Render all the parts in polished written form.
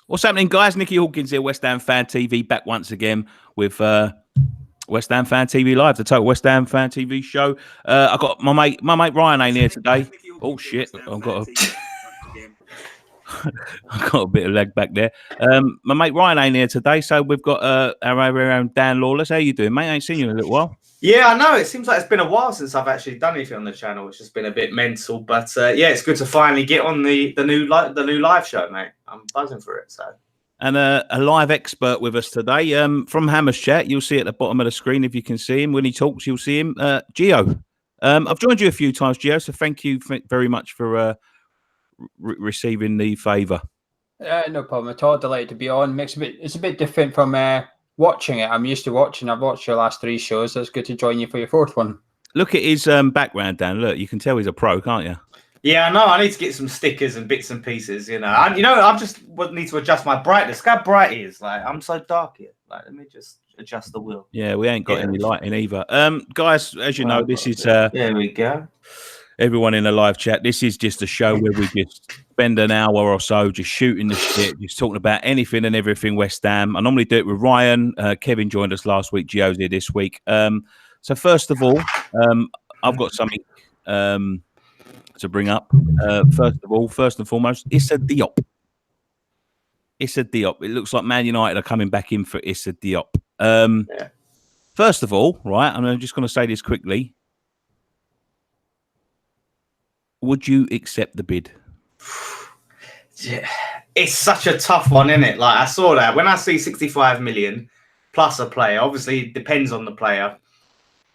What's happening, guys? Nicky Hawkins here, West Ham Fan TV, back once again with West Ham Fan TV Live, the Total West Ham Fan TV show. I got my mate Ryan ain't here today. Oh shit! I've got a bit of leg back there. My mate Ryan ain't here today, so we've got our very own Dan Lawless. How you doing, mate? I ain't seen you in a little while. Yeah, I know. It seems like it's been a while since I've actually done anything on the channel. It's just been a bit mental, but yeah, it's good to finally get on the new live show, mate. I'm buzzing for it. So, and a live expert with us today from Hammers Chat. You'll see at the bottom of the screen if you can see him when he talks. You'll see him, Gio. I've joined you a few times, Gio. So thank you very much for receiving the favour. No problem at all. Delighted to be on. It's a bit different from watching it. I'm used to watching. I've watched your last 3 shows. So it's good to join you for your 4th one. Look at his background, Dan. Look, you can tell he's a pro, can't you? Yeah, I know. I need to get some stickers and bits and pieces. I just need to adjust my brightness. Look how bright it is. Like, I'm so dark here. Like, let me just adjust the wheel. Yeah, we ain't got any lighting either. Guys, as you know, this is there we go. Everyone in the live chat. This is just a show where we just spend an hour or so just shooting the shit, just talking about anything and everything West Ham. I normally do it with Ryan. Kevin joined us last week. Gio's here this week. So first of all, I've got something to bring up. First and foremost, Issa Diop. Issa Diop. It looks like Man United are coming back in for Issa Diop. First of all, right, and I'm just going to say this quickly. Would you accept the bid? Yeah. It's such a tough one, isn't it? Like, I saw that. When I see 65 million plus a player, obviously it depends on the player.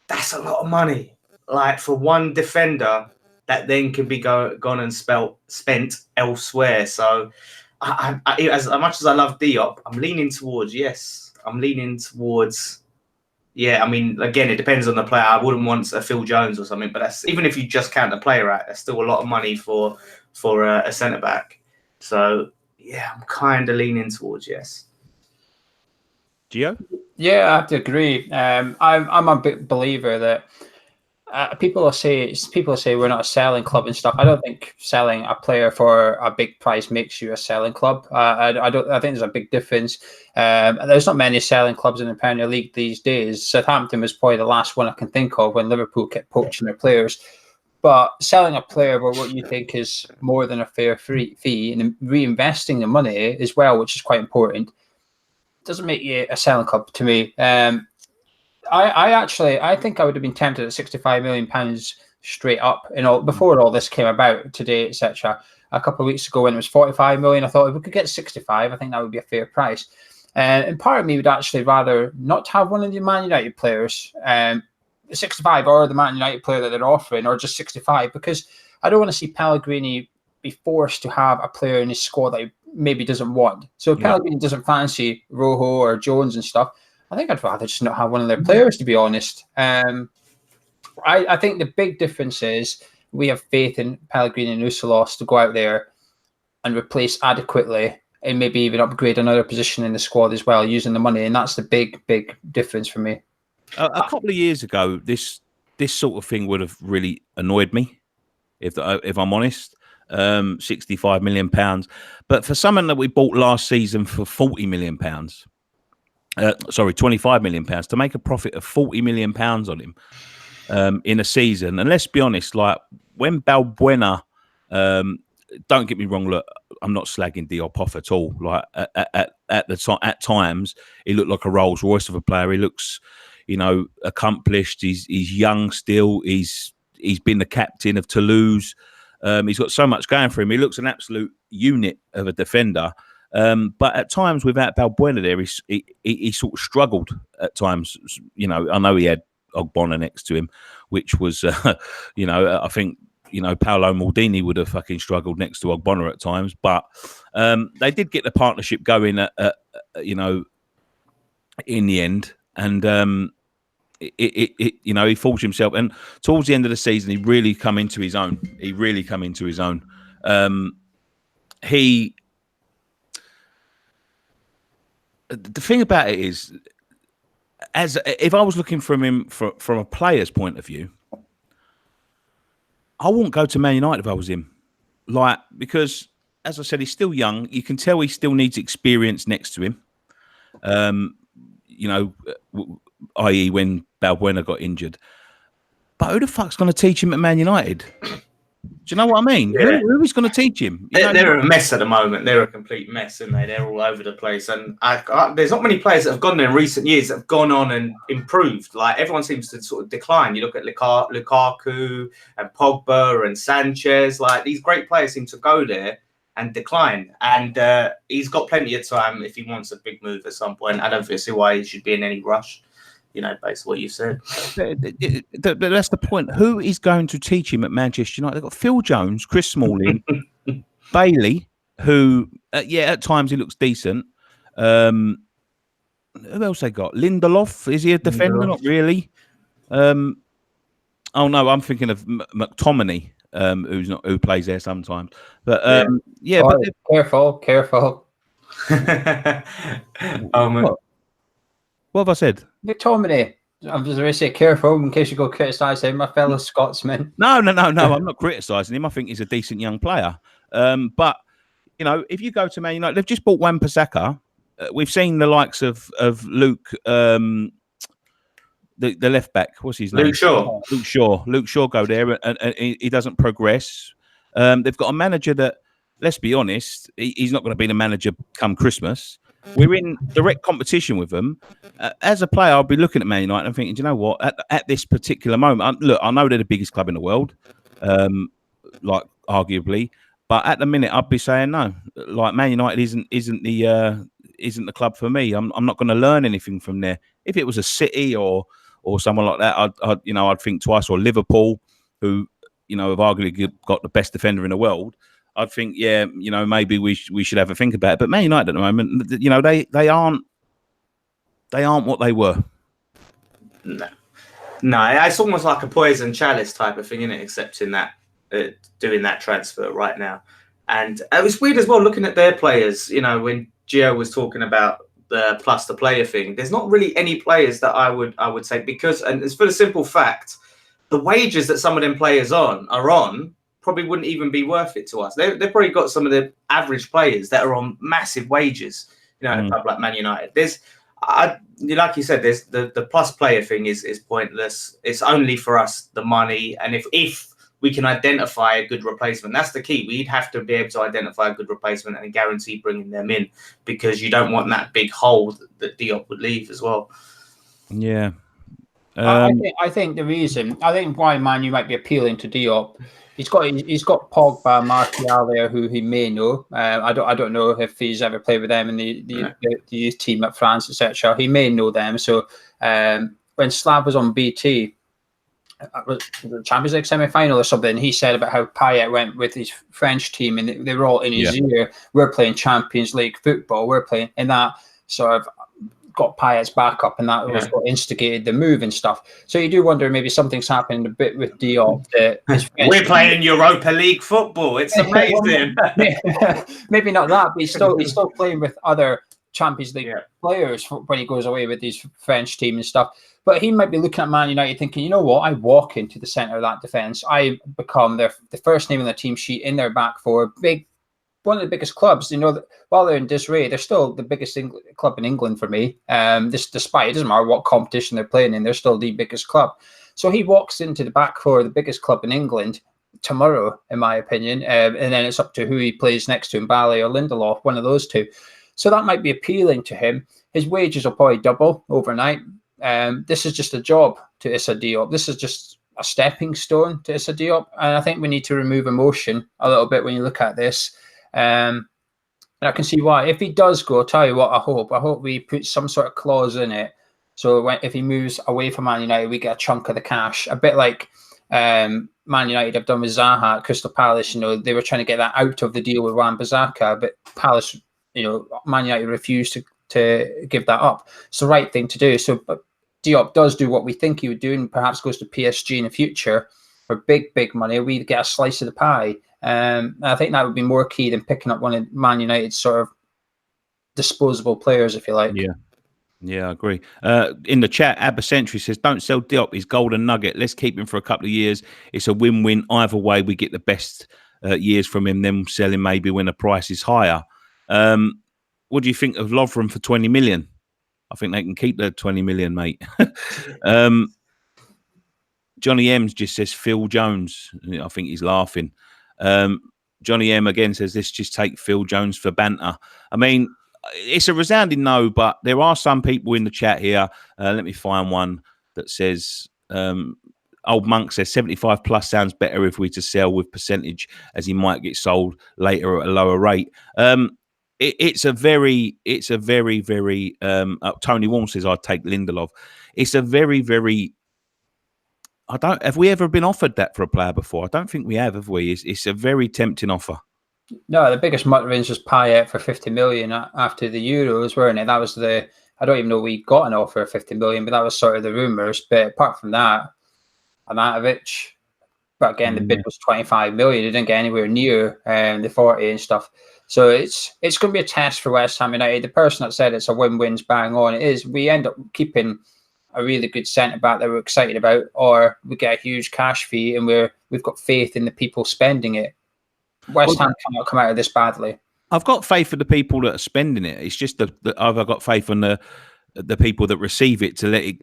That's a lot of money. Like, for one defender that then can be gone and spent elsewhere. So, I, as much as I love Diop, I'm leaning towards yes. I'm leaning towards... Yeah, I mean, again, it depends on the player. I wouldn't want a Phil Jones or something, but that's even if you just count the player out, that's still a lot of money for a centre back. So yeah, I'm kind of leaning towards yes. Gio? Yeah, I have to agree. I'm a big believer that people say we're not a selling club and stuff. I don't think selling a player for a big price makes you a selling club. I think there's a big difference. There's not many selling clubs in the Premier League these days. Southampton was probably the last one I can think of when Liverpool kept poaching their players. But selling a player for what you think is more than a fair fee and reinvesting the money as well, which is quite important, doesn't make you a selling club to me. I think I would have been tempted at £65 million straight up before all this came about today, etc. A couple of weeks ago when it was 45 million, I thought if we could get 65, I think that would be a fair price. And part of me would actually rather not have one of the Man United players, 65 or the Man United player that they're offering, or just 65, because I don't want to see Pellegrini be forced to have a player in his squad that he maybe doesn't want. So if Pellegrini doesn't fancy Rojo or Jones and stuff, I think I'd rather just not have one of their players, to be honest. I think the big difference is we have faith in Pellegrini and Usalos to go out there and replace adequately and maybe even upgrade another position in the squad as well using the money. And that's the big difference for me. A couple of years ago, this sort of thing would have really annoyed me, if I'm honest. £65 million. But for someone that we bought last season for £40 million, £25 million, to make a profit of £40 million on him in a season. And let's be honest, like when Balbuena, don't get me wrong, look, I'm not slagging Diop off at all. Like at times, he looked like a Rolls Royce of a player. He looks, accomplished. He's young still. He's been the captain of Toulouse. He's got so much going for him. He looks an absolute unit of a defender. But at times, without Balbuena there, he sort of struggled at times. I know he had Ogbonna next to him, which was, I think, Paolo Maldini would have fucking struggled next to Ogbonna at times. But they did get the partnership going, in the end. And he forged himself. And towards the end of the season, he really come into his own. The thing about it is, if I was looking from him from a player's point of view, I wouldn't go to Man United if I was him. Because as I said, he's still young. You can tell he still needs experience next to him. You know, i.e. when Balbuena got injured. But who the fuck's going to teach him at Man United? Do you know what I mean? Yeah. Who is going to teach him? They're a mess at the moment. They're a complete mess, aren't they? They're all over the place. And there's not many players that have gone there in recent years that have gone on and improved. Like, everyone seems to sort of decline. You look at Lukaku and Pogba and Sanchez. Like, these great players seem to go there and decline. And he's got plenty of time if he wants a big move at some point. I don't see why he should be in any rush. You know, based on what you said. But that's the point. Who is going to teach him at Manchester United? They've got Phil Jones, Chris Smalling, Bailey, who, at times he looks decent. Who else they got? Lindelof. Is he a defender? Not really. Oh, no, I'm thinking of McTominay, who plays there sometimes. But, Careful. What have I said? McTominay. I'm just going to say careful in case you go criticise him, my fellow Scotsman. No. I'm not criticising him. I think he's a decent young player. But, you know, if you go to Man United, they've just bought Wan-Bissaka. We've seen the likes of Luke, the left back. What's his name? Luke Shaw. Luke Shaw go there and he doesn't progress. They've got a manager that, let's be honest, he's not going to be the manager come Christmas. We're in direct competition with them. As a player, I'll be looking at Man United and thinking, do you know what? At this particular moment, look, I know they're the biggest club in the world, like arguably, but at the minute, I'd be saying no. Like, Man United isn't the club for me. I'm not going to learn anything from there. If it was a City or someone like that, I'd think twice. Or Liverpool, who have arguably got the best defender in the world. I'd think, maybe we should have a think about it. But Man United at the moment, they aren't what they were. No, it's almost like a poison chalice type of thing, isn't it? Accepting that, doing that transfer right now, and it was weird as well looking at their players. You know, when Gio was talking about the plus the player thing, there's not really any players that I would say, because, and it's for the simple fact, the wages that some of them players are on. Probably wouldn't even be worth it to us. They've probably got some of the average players that are on massive wages, in a club like Man United. Like you said, there's the plus player thing is pointless. It's only for us the money, and if we can identify a good replacement, that's the key. We'd have to be able to identify a good replacement and guarantee bringing them in, because you don't want that big hole that Diop would leave as well. Yeah, I think the reason why Man U might be appealing to Diop. He's got Pogba, Martial there, who he may know. I don't know if he's ever played with them in the youth team at France, etc. He may know them. So when Slav was on BT, the Champions League semi-final or something, he said about how Payet went with his French team and they were all in his ear. We're playing Champions League football. We're playing in that sort of. Got Payet's back up, and that was what instigated the move and stuff. So you do wonder maybe something's happening a bit with Diop. We're playing Europa League football. It's amazing. Maybe not that, but he's still playing with other Champions League players when he goes away with his French team and stuff. But he might be looking at Man United thinking, you know what? I walk into the centre of that defence. I become the first name on the team sheet in their back four. One of the biggest clubs, while they're in disarray, they're still the biggest club in England for me. Despite, it doesn't matter what competition they're playing in, they're still the biggest club. So he walks into the back four of the biggest club in England tomorrow, in my opinion, and then it's up to who he plays next to him, Bailey or Lindelof, one of those two. So that might be appealing to him. His wages will probably double overnight. This is just a job to Issa Diop. This is just a stepping stone to Issa Diop, and I think we need to remove emotion a little bit when you look at this. And I can see why. If he does go, I'll tell you what I hope we put some sort of clause in it. So if he moves away from Man United, we get a chunk of the cash. A bit like Man United have done with Zaha at Crystal Palace. They were trying to get that out of the deal with Wan-Bissaka, but Palace, Man United refused to give that up. It's the right thing to do. So but Diop does do what we think he would do and perhaps goes to PSG in the future for big money. We get a slice of the pie. I think that would be more key than picking up one of Man United's sort of disposable players, if you like. Yeah, I agree. In the chat, Abba Century says, don't sell Diop, he's golden nugget. Let's keep him for a couple of years. It's a win-win. Either way, we get the best years from him, then selling maybe when the price is higher. What do you think of Lovren for 20 million? I think they can keep the 20 million, mate. Johnny M's just says Phil Jones. I think he's laughing. Johnny M again says, let's just take Phil Jones for banter. I mean, it's a resounding no, but there are some people in the chat here. Let me find one that says, Old Monk says 75 plus sounds better if we to sell with percentage, as he might get sold later at a lower rate. It's a very Tony Warren says I'd take Lindelof. It's a very have we ever been offered that for a player before? I don't think we have we? It's a very tempting offer. No, the biggest mutterings was Payet for 50 million after the Euros, weren't it? That was I don't even know we got an offer of 50 million, but that was sort of the rumours. But apart from that, Arnautovic, but again, the bid was 25 million. They didn't get anywhere near the 40 and stuff. So it's going to be a test for West Ham United. The person that said it's a win-win's bang on. It is. We end up keeping a really good centre-back that we're excited about, or we get a huge cash fee and we've got faith in the people spending it. West Ham cannot come out of this badly. I've got faith in the people that are spending it. It's just that I've got faith in the people that receive it to let it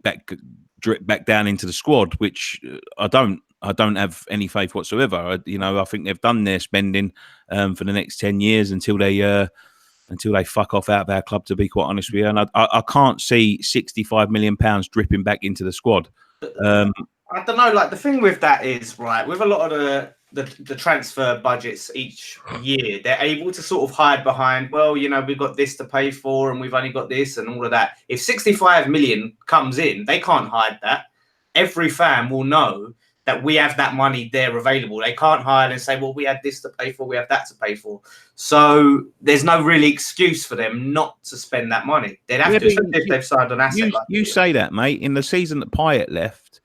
drip back down into the squad, which I don't have any faith whatsoever. I think they've done their spending for the next 10 years until they fuck off out of our club, to be quite honest with you. And I can't see £65 million dripping back into the squad. I don't know. Like, the thing with that is, right, with a lot of the transfer budgets each year, they're able to sort of hide behind, well, we've got this to pay for and we've only got this and all of that. If 65 million comes in, they can't hide that. Every fan will know that we have that money there available. They can't hide and say, well, we had this to pay for, we have that to pay for. So there's no really excuse for them not to spend that money. They'd have to, if they've signed an asset. You say that, mate. In the season that Payet left,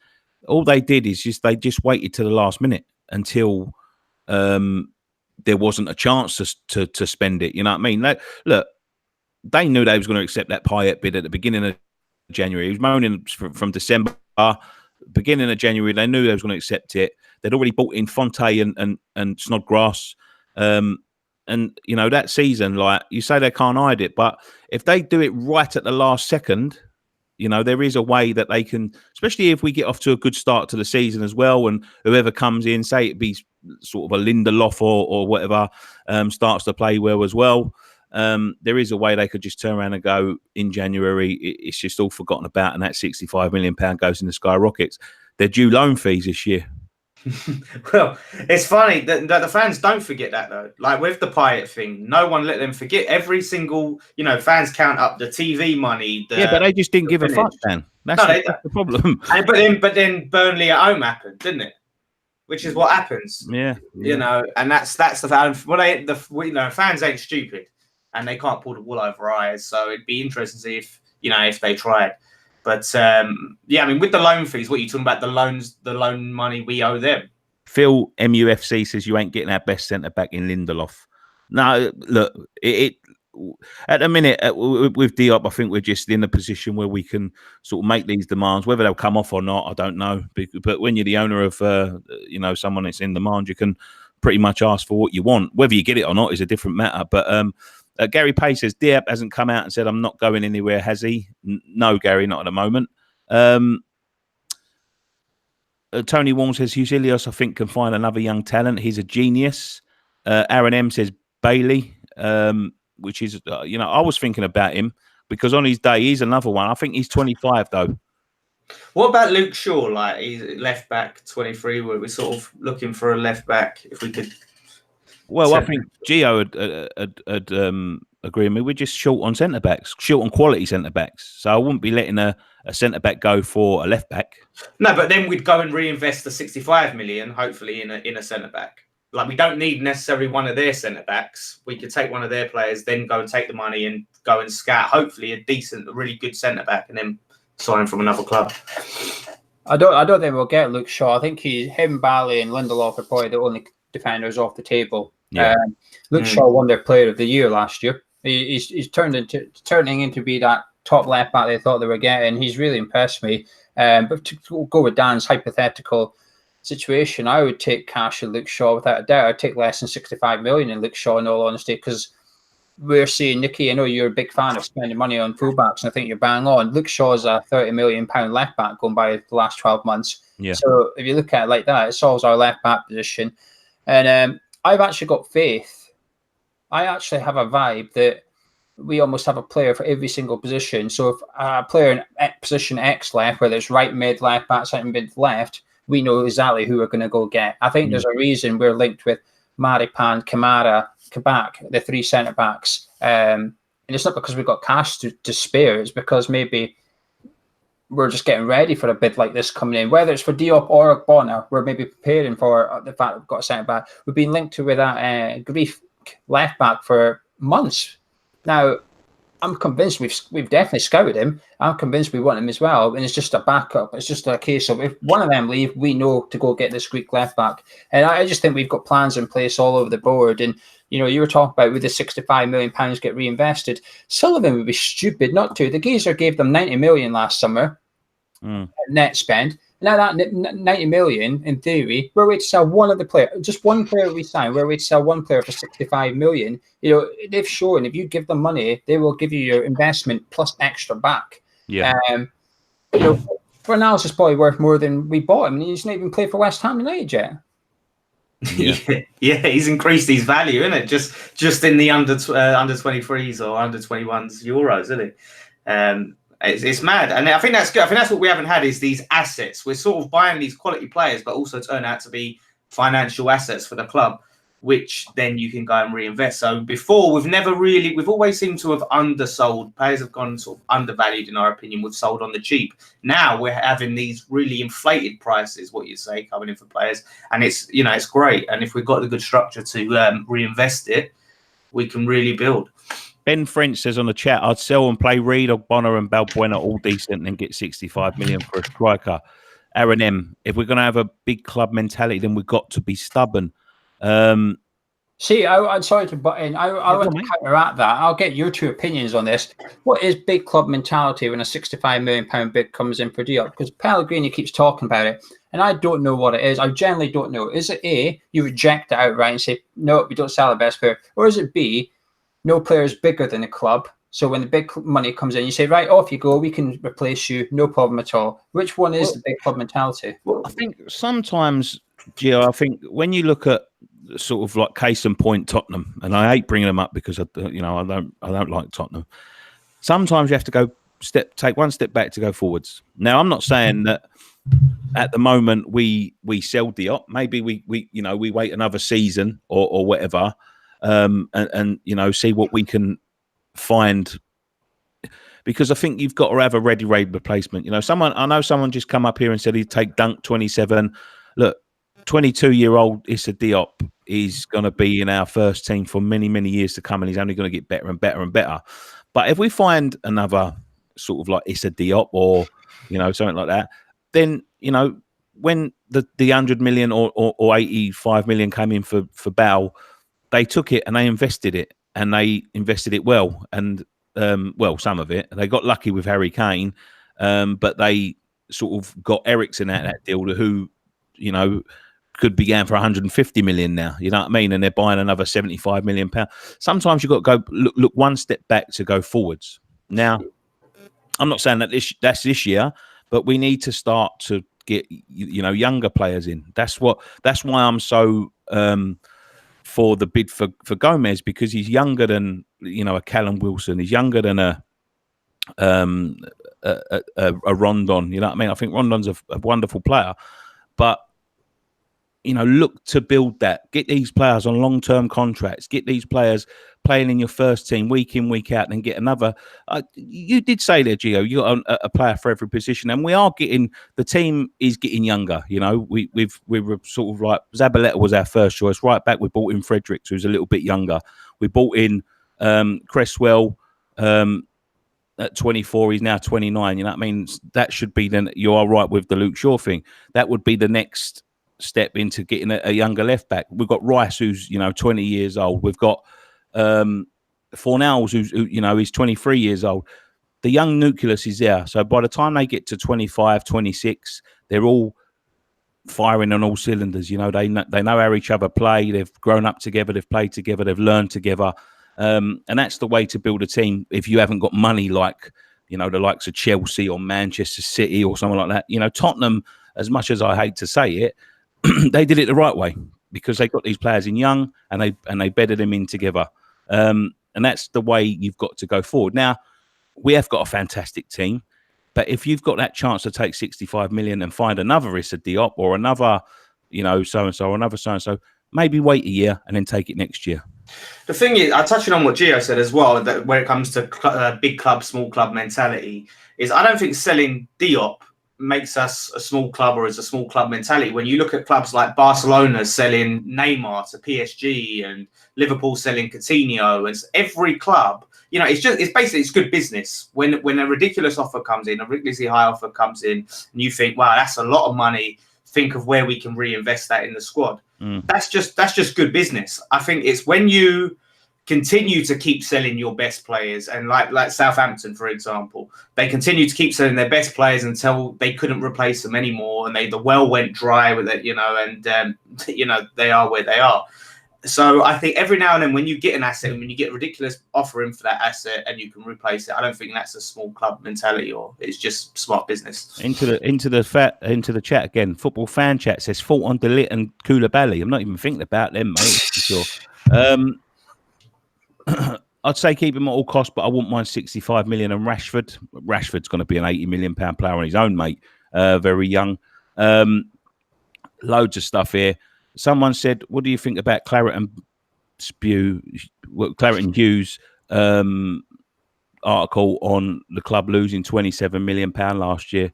all they did is they just waited to the last minute until there wasn't a chance to spend it. You know what I mean? They knew they was going to accept that Payet bid at the beginning of January. He was moaning from December. Beginning of January, they knew they was going to accept it. They'd already bought in Fonte and Snodgrass. And, that season, like you say, they can't hide it. But if they do it right at the last second, there is a way that they can, especially if we get off to a good start to the season as well. And whoever comes in, say it be sort of a Lindelof or whatever, starts to play well as well. There is a way they could just turn around and go in January. It's just all forgotten about, and that £65 million goes in the skyrockets. They're due loan fees this year. Well, it's funny that the fans don't forget that, though. Like with the Payet thing, no one let them forget. Every single, fans count up the TV money. But they just didn't give a fuck, Dan. That's the problem. But then Burnley at home happened, didn't it? Which is what happens. Yeah. And that's the fan. Fans ain't stupid. And they can't pull the wool over our eyes. So it'd be interesting to see if they tried. But with the loan fees, what are you talking about? The loan money we owe them. Phil MUFC says you ain't getting our best centre back in Lindelof. No, look, at the minute with Diop, I think we're just in a position where we can sort of make these demands. Whether they'll come off or not, I don't know. But when you're the owner of someone that's in demand, you can pretty much ask for what you want. Whether you get it or not is a different matter. But Gary Pay says Diop hasn't come out and said I'm not going anywhere, has he? No, Gary, not at the moment. Tony Wong says Husilios, I think, can find another young talent. He's a genius. Aaron M says Bailey, which is, I was thinking about him because on his day, he's another one. I think he's 25, though. What about Luke Shaw? Like, he's left back 23. We're sort of looking for a left back if we could. Well, I think Gio had agree with me. We're just short on centre backs, short on quality centre backs. So I wouldn't be letting a centre back go for a left back. No, but then we'd go and reinvest the 65 million, hopefully, in a centre back. Like, we don't need necessarily one of their centre backs. We could take one of their players, then go and take the money and go and scout, hopefully, a really good centre back, and then sign from another club. I don't think we'll get Luke Shaw. I think him, Bailey, and Lindelof are probably the only defenders off the table. Yeah. Luke Shaw won their Player of the Year last year. He's turning into be that top left back they thought they were getting. He's really impressed me. But to go with Dan's hypothetical, situation, I would take cash and Luke Shaw without a doubt. I'd take less than 65 million in Luke Shaw, in all honesty, because we're seeing, Nicky, I know you're a big fan of spending money on fullbacks, and I think you're bang on. Luke Shaw's a £30 million left back going by the last 12 months. Yeah. So if you look at it like that, it solves our left back position. And I've actually got faith. I actually have a vibe that we almost have a player for every single position. So if a player in position X left, whether it's right mid, left back, centre mid, left, we know exactly who we're going to go get. I think there's a reason we're linked with Maripan, Kamara, Kabak, the three centre backs. And it's not because we've got cash to spare. It's because maybe we're just getting ready for a bid like this coming in. Whether it's for Diop or Bonner, we're maybe preparing for the fact we've got a centre back. We've been linked to with that Grief left back for months. Now, I'm convinced we've definitely scouted him. I'm convinced we want him as well. And it's just a backup. It's just a case of if one of them leave, we know to go get this Greek left back. And I just think we've got plans in place all over the board. And, you know, you were talking about with the £65 million get reinvested. Sullivan would be stupid not to. The geezer gave them 90 million last summer net spend. Now that 90 million, in theory, we're ready to sell one of the players, just one player we sign, we're ready to sell one player for 65 million. You know, they've shown if you give them money, they will give you your investment plus extra back. Yeah. You know, Fornals is probably worth more than we bought him, and he's not even played for West Ham United yet. Yeah, he's increased his value, isn't it? Just in the under 23s or under 21s Euros, isn't it? It's mad, and I think that's good. I think that's what we haven't had is these assets. We're sort of buying these quality players, but also turn out to be financial assets for the club, which then you can go and reinvest. So before, we've always seemed to have undersold. Players have gone sort of undervalued in our opinion. We've sold on the cheap. Now we're having these really inflated prices, what you say, coming in for players, and it's great. And if we've got the good structure to reinvest it, we can really build. Ben French says on the chat, I'd sell and play Reed or Bonner and Balbuena all decent and then get 65 million for a striker. Aaron M, if we're going to have a big club mentality, then we've got to be stubborn. See, I'm sorry to butt in. I want to counteract that. I'll get your two opinions on this. What is big club mentality when a £65 million bid comes in for Diop? Because Pellegrini keeps talking about it, and I don't know what it is. I generally don't know. Is it A, you reject it outright and say, no, we don't sell the best player? Or is it B, no player is bigger than the club, so when the big money comes in, you say, right, off you go, we can replace you, no problem at all? Which one is the big club mentality? Well, I think sometimes, Gio, I think when you look at sort of like case in point Tottenham, and I hate bringing them up because I don't like Tottenham. Sometimes you have to take one step back to go forwards. Now, I'm not saying that at the moment we sell Diop. Maybe we wait another season or whatever. And see what we can find, because I think you've got to have a ready replacement. I know someone just come up here and said he'd take Dunk 27. Look, 22-year-old Issa Diop is going to be in our first team for many, many years to come, and he's only going to get better and better and better. But if we find another sort of like Issa Diop or something like that, then when the 100 million or 85 million came in for Bale, they took it and they invested it, and they invested it well. And some of it, they got lucky with Harry Kane, but they sort of got Eriksen out of that deal, who could be going for 150 million now. You know what I mean? And they're buying another 75 million pounds. Sometimes you've got to go look one step back to go forwards. Now, I'm not saying that that's this year, but we need to start to get younger players in. That's why I'm so for the bid for Gomez, because he's younger than a Callum Wilson. He's younger than a Rondon. You know what I mean? I think Rondon's a wonderful player, but look to build that. Get these players on long-term contracts. Get these players playing in your first team week in, week out, and get another. You did say there, Gio, you got a player for every position, and we are getting. The team is getting younger. We were sort of like Zabaleta was our first choice. Right back, we brought in Fredericks, who's a little bit younger. We brought in Cresswell at 24. He's now 29. You know what I mean? That should be then. You are right with the Luke Shaw thing. That would be the next step into getting a younger left back. We've got Rice, who's 20 years old. We've got Fornals, who's he's 23 years old. The young nucleus is there. So by the time they get to 25, 26, they're all firing on all cylinders. You know, they know how each other play. They've grown up together. They've played together. They've learned together. And that's the way to build a team. If you haven't got money like, you know, the likes of Chelsea or Manchester City or something like that, you know, Tottenham, as much as I hate to say it, they did it the right way because they got these players in young and they bedded them in together. And that's the way you've got to go forward. Now, we have got a fantastic team, but if you've got that chance to take 65 million and find another Issa Diop or another, you know, so-and-so or another so-and-so, maybe wait a year and then take it next year. The thing is, I'm touching on what Gio said as well, that when it comes to big club, small club mentality, is I don't think selling Diop makes us a small club or is a small club mentality. When you look at clubs like Barcelona selling Neymar to PSG and Liverpool selling Coutinho, and every club, you know, it's basically good business. When a ridiculous offer comes in, a ridiculously high offer comes in, and you think, wow, that's a lot of money. Think of where we can reinvest that in the squad. That's just good business. I think it's when you continue to keep selling your best players, and like Southampton, for example, they continue to keep selling their best players until they couldn't replace them anymore, and the well went dry with it, you know, and you know, they are where they are. So I think every now and then when you get an asset and when you get a ridiculous offer in for that asset and you can replace it, I don't think that's a small club mentality, or it's just smart business. Into the chat again. Football fan chat says fault on De Ligt and Koulibaly. I'm not even thinking about them, mate. For sure. I'd say keep him at all costs, but I wouldn't mind 65 million. And Rashford's going to be an 80 million pound player on his own, mate. Very young. Loads of stuff here. Someone said, "What do you think about Claret and Hughes' article on the club losing 27 million pound last year?"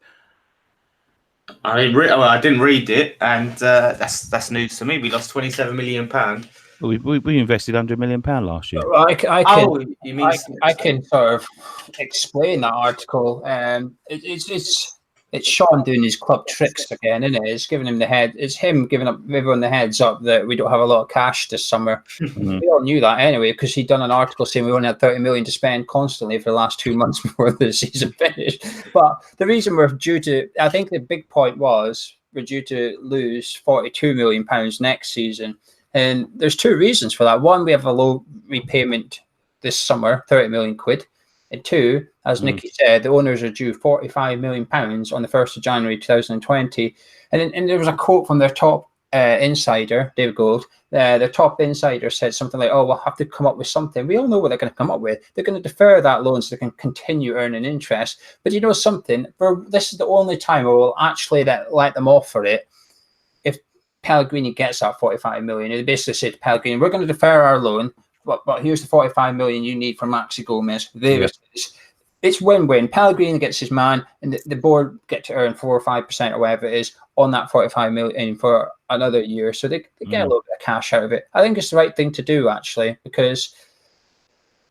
I didn't read it, and that's news to me. We lost 27 million pound. We invested 100 million pound last year. I can sort of explain that article. It's Sean doing his club tricks again, isn't it? It's giving him it's him giving everyone the heads up that we don't have a lot of cash this summer. We all knew that anyway, because he'd done an article saying we only had 30 million to spend constantly for the last 2 months before the season finished. But the reason we're due to, I think the big point was we're due to lose 42 million pounds next season. And there's two reasons for that. One, we have a low repayment this summer, 30 million quid. And two, as Nicky said, the owners are due 45 million pounds on the 1st of January 2020. And there was a quote from their top insider, David Gold. Their top insider said something like, "Oh, we'll have to come up with something." We all know what they're going to come up with. They're going to defer that loan so they can continue earning interest. But you know something? This is the only time where we'll actually let them offer it. If Pellegrini gets that 45 million, they basically say to Pellegrini, "We're going to defer our loan, but here's the 45 million you need for Maxi Gomez." There it is. It's win-win. Pellegrini gets his man, and the board get to earn 4 or 5% or whatever it is on that 45 million for another year. So they get a little bit of cash out of it. I think it's the right thing to do, actually, because,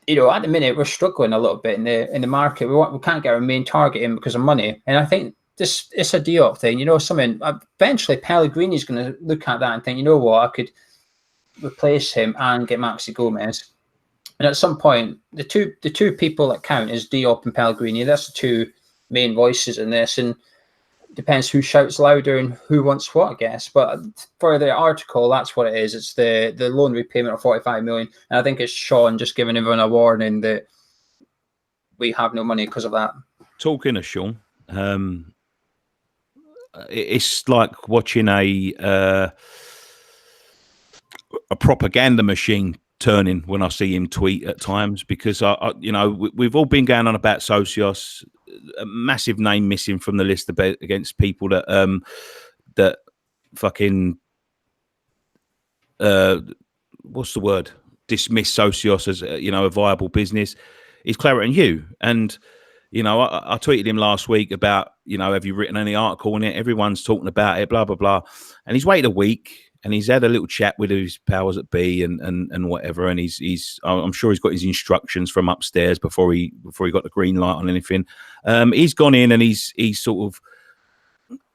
you know, at the minute we're struggling a little bit in the market. We can't get our main target in because of money, and I think this Issa Diop thing, you know, something eventually Pellegrini's going to look at that and think, you know what, I could replace him and get Maxi Gomez. And at some point, the two people that count is Diop and Pellegrini. That's the two main voices in this, and it depends who shouts louder and who wants what, I guess. But for the article, that's what it is. It's the loan repayment of 45 million, and I think it's Sean just giving everyone a warning that we have no money because of that. Talking of Sean, it's like watching a propaganda machine turning when I see him tweet at times, because you know, we've all been going on about Socios, a massive name missing from the list against people that that fucking what's the word, dismiss Socios as you know, a viable business, is Claret and Hugh. And you know, I tweeted him last week about, you know, have you written any article on it? Everyone's talking about it, blah blah blah. And he's waited a week. And he's had a little chat with his powers that be and whatever. And I'm sure he's got his instructions from upstairs before he got the green light on anything. He's gone in and he's sort of.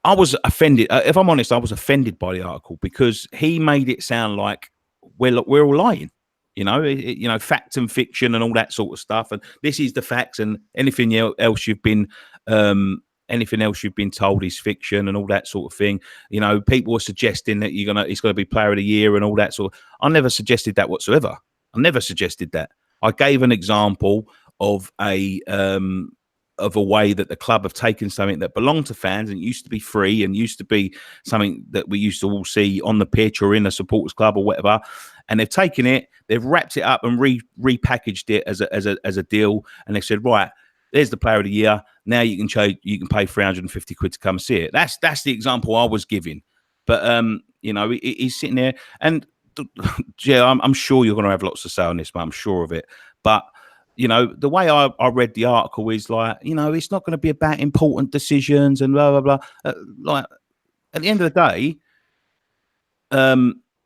I was offended. If I'm honest, I was offended by the article because he made it sound like we're all lying. You know, fact and fiction and all that sort of stuff. And this is the facts, and anything else you've been anything else you've been told is fiction and all that sort of thing. You know, people are suggesting that he's going to be player of the year and all that sort of. I never suggested that whatsoever. I never suggested that. I gave an example of a way that the club have taken something that belonged to fans and used to be free and used to be something that we used to all see on the pitch or in a supporters club or whatever, and they've taken it, they've wrapped it up and repackaged it as a deal, and they've said, right, there's the player of the year. Now you can pay 350 quid to come see it. That's the example I was giving, but you know, he's sitting there, and yeah, I'm sure you're going to have lots to say on this, but I'm sure of it, but. You know, the way I read the article is like, you know, it's not going to be about important decisions and blah, blah, blah. Like, at the end of the day,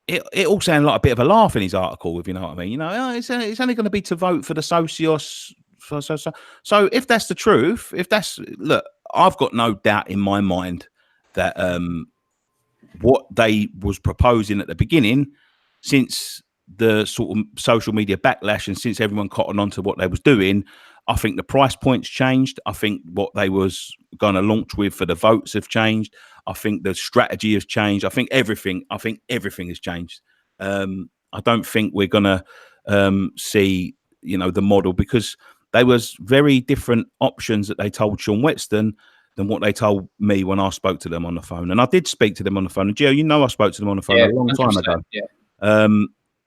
it all sounded like a bit of a laugh in his article, if you know what I mean. You know, oh, it's only going to be to vote for the socios. So if that's the truth, look, I've got no doubt in my mind that what they was proposing at the beginning, since the sort of social media backlash and since everyone cottoned on to what they was doing, I think the price points changed. I think what they was going to launch with for the votes have changed. I think the strategy has changed. I think everything has changed. I don't think we're going to see, you know, the model, because they was very different options that they told Sean Whetstone than what they told me when I spoke to them on the phone. And I did speak to them on the phone. And Gio, you know, I spoke to them on the phone a long time ago. Yeah.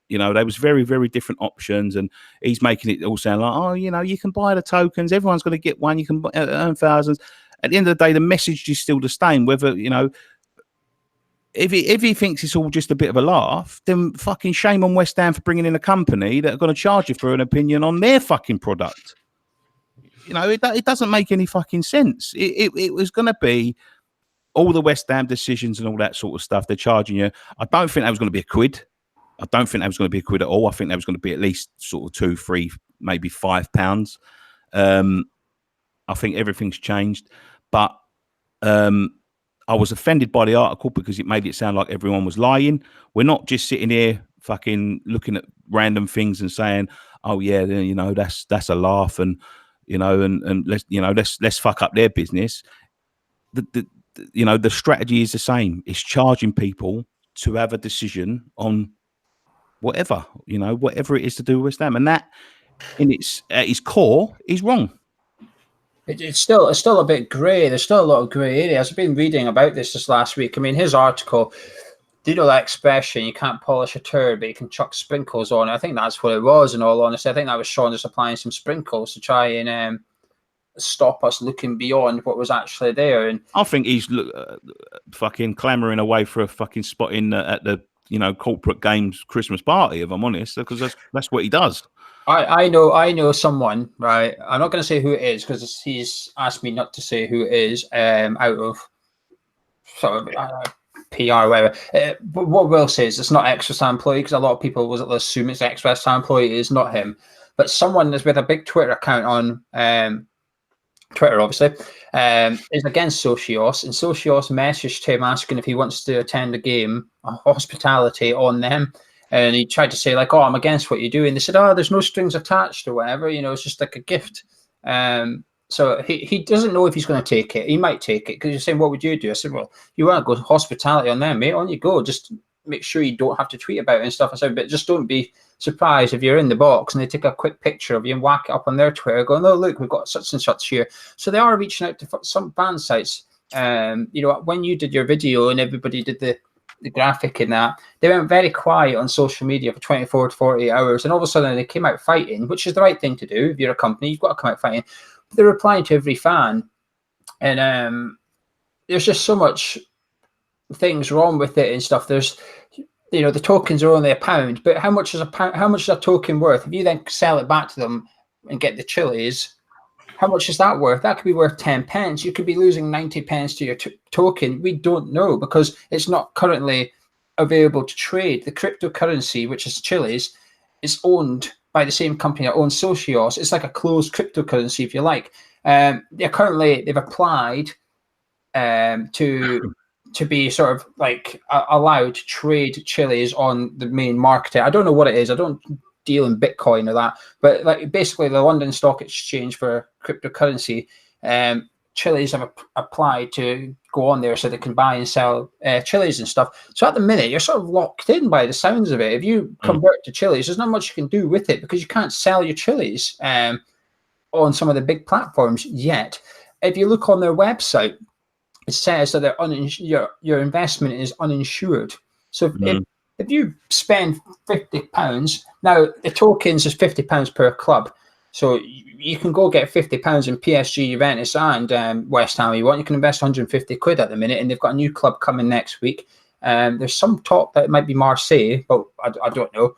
You know, there was very, very different options, and he's making it all sound like, oh, you know, you can buy the tokens. Everyone's going to get one. You can earn thousands. At the end of the day, the message is still the same. Whether, you know, if he thinks it's all just a bit of a laugh, then fucking shame on West Ham for bringing in a company that are going to charge you for an opinion on their fucking product. You know, it doesn't make any fucking sense. It was going to be all the West Ham decisions and all that sort of stuff. They're charging you. I don't think that was going to be a quid. I don't think that was going to be a quid at all. I think that was going to be at least sort of £2, £3, maybe £5. I think everything's changed. But I was offended by the article because it made it sound like everyone was lying. We're not just sitting here fucking looking at random things and saying, oh yeah, you know, that's a laugh, and you know, and let's fuck up their business. You know, the strategy is the same. It's charging people to have a decision on whatever, you know, whatever it is to do with West Ham, and that, at its core, is wrong. It's still a bit grey. There's still a lot of grey areas. I've been reading about this last week. I mean, his article, do you know that expression, you can't polish a turd, but you can chuck sprinkles on it? I think that's what it was, in all honesty. I think that was Sean just applying some sprinkles to try and stop us looking beyond what was actually there. And I think he's fucking clamouring away for a fucking spot in at the, you know, corporate games Christmas party, if I'm honest, because that's what he does. I know someone, right? I'm not going to say who it is because he's asked me not to say who it is, out of sort of PR or whatever. But what we'll say is it's not Express employee, because a lot of people will assume it's Express employee. It is not him, but someone that's with a big Twitter account on Twitter, obviously, is against Socios, and Socios messaged him asking if he wants to attend a game, hospitality on them. And he tried to say, like, oh, I'm against what you do. And they said, oh, there's no strings attached or whatever. You know, it's just like a gift. So he doesn't know if he's going to take it. He might take it, because you're saying, what would you do? I said, well, you want to go hospitality on them, mate? On you go. Just make sure you don't have to tweet about it and stuff. I said, but just don't be surprised if you're in the box and they take a quick picture of you and whack it up on their Twitter going, oh, look, we've got such and such here. So they are reaching out to some fan sites. You know, when you did your video and everybody did the graphic in that, they went very quiet on social media for 24 to 48 hours, and all of a sudden they came out fighting, which is the right thing to do. If you're a company, you've got to come out fighting. But they're replying to every fan, and there's just so much things wrong with it and stuff. There's, you know, the tokens are only £1, but how much is a token worth? If you then sell it back to them and get the chilies, how much is that worth? That could be worth 10 pence. You could be losing 90 pence to your token. We don't know, because it's not currently available to trade. The cryptocurrency, which is chilies, is owned by the same company that owns Socios. It's like a closed cryptocurrency, if you like. They've applied to be sort of like allowed to trade chilies on the main market. I don't know what it is. I don't deal in Bitcoin or that, but like basically the London Stock Exchange for cryptocurrency Chili's have applied to go on there so they can buy and sell chilies and stuff. So at the minute, you're sort of locked in by the sounds of it. If you convert to chilies, there's not much you can do with it because you can't sell your chilies on some of the big platforms yet. If you look on their website, it says that your investment is uninsured. So if you spend £50, now the tokens is £50 per club. So you can go get £50 in PSG, Juventus, and West Ham. You want, you can invest 150 quid at the minute, and they've got a new club coming next week. There's some talk that it might be Marseille, but I don't know.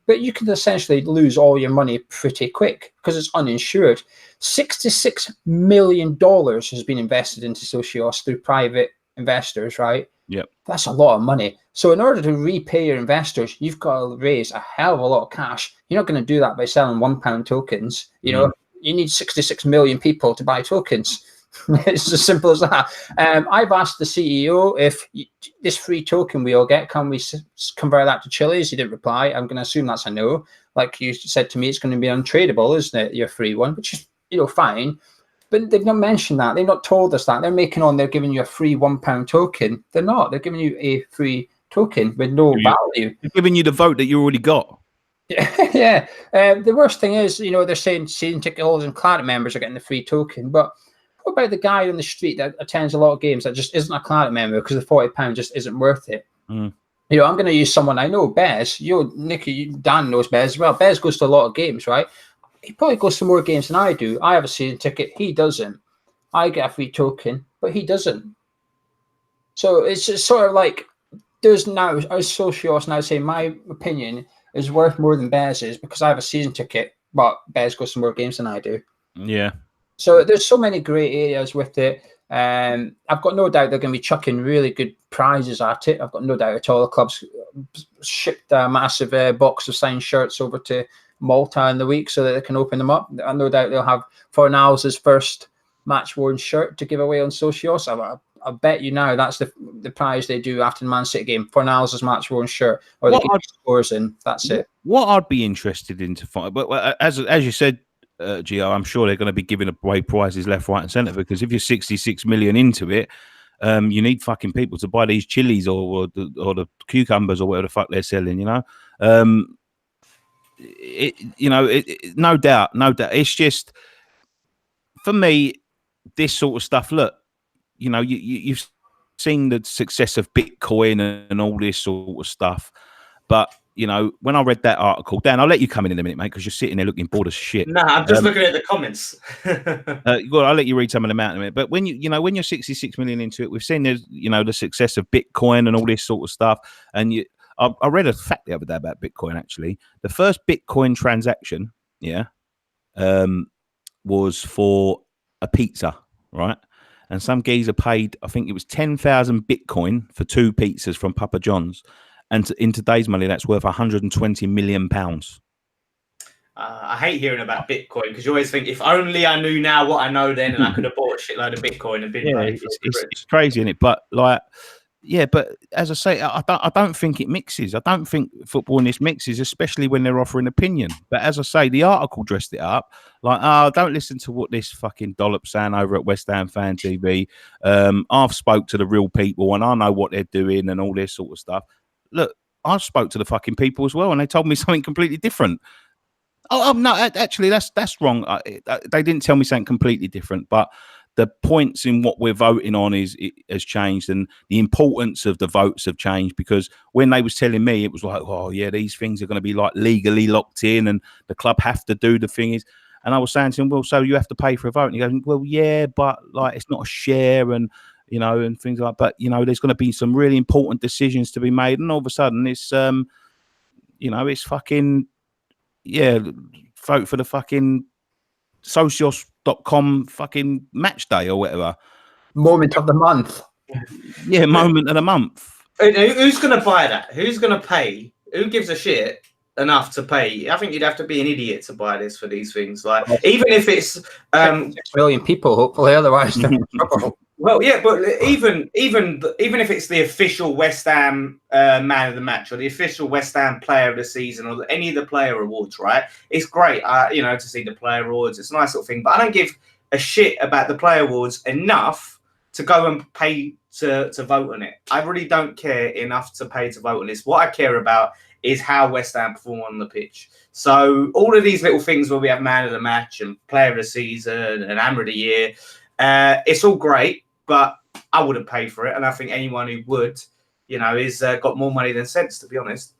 But you can essentially lose all your money pretty quick because it's uninsured. $66 million has been invested into Socios through private investors, right? Yep. That's a lot of money. So in order to repay your investors, you've got to raise a hell of a lot of cash. You're not going to do that by selling £1 tokens. You know, you need 66 million people to buy tokens. It's as simple as that. I've asked the CEO if this free token we all get, can we convert that to chilies? He didn't reply. I'm going to assume that's a no. Like you said to me, it's going to be untradeable, isn't it? Your free one, which is, fine. But they've not mentioned that. They've not told us that. They're giving you a free £1 token. They're not. They're giving you a free token with no value. They're giving you the vote that you already got. Yeah. The worst thing is, they're saying season ticket holders and Claret members are getting the free token. But what about the guy on the street that attends a lot of games that just isn't a Claret member because the £40 just isn't worth it? I'm going to use someone I know, Bez. Nicky, Dan knows Bez as well. Bez goes to a lot of games, right? He probably goes to more games than I do. I have a season ticket. He doesn't. I get a free token, but he doesn't. So it's just sort of like there's now, as Socios now say, my opinion is worth more than Bez's because I have a season ticket, but Bez goes to more games than I do. Yeah. So there's so many great areas with it. I've got no doubt they're going to be chucking really good prizes at it. I've got no doubt at all. The clubs shipped a massive box of signed shirts over to Malta in the week so that they can open them up. I no doubt they'll have Fornals' first match-worn shirt to give away on Socios. I bet you now that's the prize they do after the Man City game. Fornals' match-worn shirt, or they get scores in. That's it. What I'd be interested in to find, but as you said, Gio, I'm sure they're going to be giving away prizes left, right, and centre because if you're 66 million into it, you need fucking people to buy these chilies or the cucumbers or whatever the fuck they're selling. No doubt. It's just for me, this sort of stuff. Look, you've seen the success of Bitcoin and all this sort of stuff, but when I read that article, Dan, I'll let you come in a minute, mate, because you're sitting there looking bored as shit. Nah, I'm just looking at the comments. Well, I'll let you read some of them out in a minute. But when when you're 66 million into it, we've seen the success of Bitcoin and all this sort of stuff, and I read a fact the other day about Bitcoin, actually. The first Bitcoin transaction, was for a pizza, right? And some geezer paid, I think it was 10,000 Bitcoin for 2 pizzas from Papa John's. And in today's money, that's worth £120 million. I hate hearing about Bitcoin because you always think, if only I knew now what I know then, and I could have bought a shitload of Bitcoin and been it's crazy, isn't it? But but as I say, I don't think it mixes. I don't think football and this mixes, especially when they're offering opinion. But as I say, the article dressed it up like, don't listen to what this fucking dollop saying over at West Ham Fan TV. I've spoke to the real people and I know what they're doing and all this sort of stuff. Look, I spoke to the fucking people as well, and they told me something completely different. Oh no, actually, that's wrong. They didn't tell me something completely different, but the points in what we're voting on has changed, and the importance of the votes have changed. Because when they was telling me, it was like, oh yeah, these things are going to be like legally locked in, and the club have to do the things. And I was saying to him, well, so you have to pay for a vote? And he goes, well, yeah, but like it's not a share, and and things like. But there's going to be some really important decisions to be made, and all of a sudden, it's it's fucking. Yeah, vote for the fucking Socios.com fucking match day or whatever. Moment of the month. Yeah, moment of the month. Who's going to buy that? Who's going to pay? Who gives a shit enough to pay? I think you'd have to be an idiot to buy this for these things. Like, even if it's 6 million people, hopefully, otherwise they're in trouble. Well, yeah, but even if it's the official West Ham man of the match or the official West Ham player of the season or any of the player awards, right? It's great, to see the player awards. It's a nice little thing, but I don't give a shit about the player awards enough to go and pay to vote on it. I really don't care enough to pay to vote on this. What I care about is how West Ham perform on the pitch. So all of these little things where we have man of the match and player of the season and hammer of the year, it's all great, but I wouldn't pay for it. And I think anyone who would, you know, is got more money than sense, to be honest.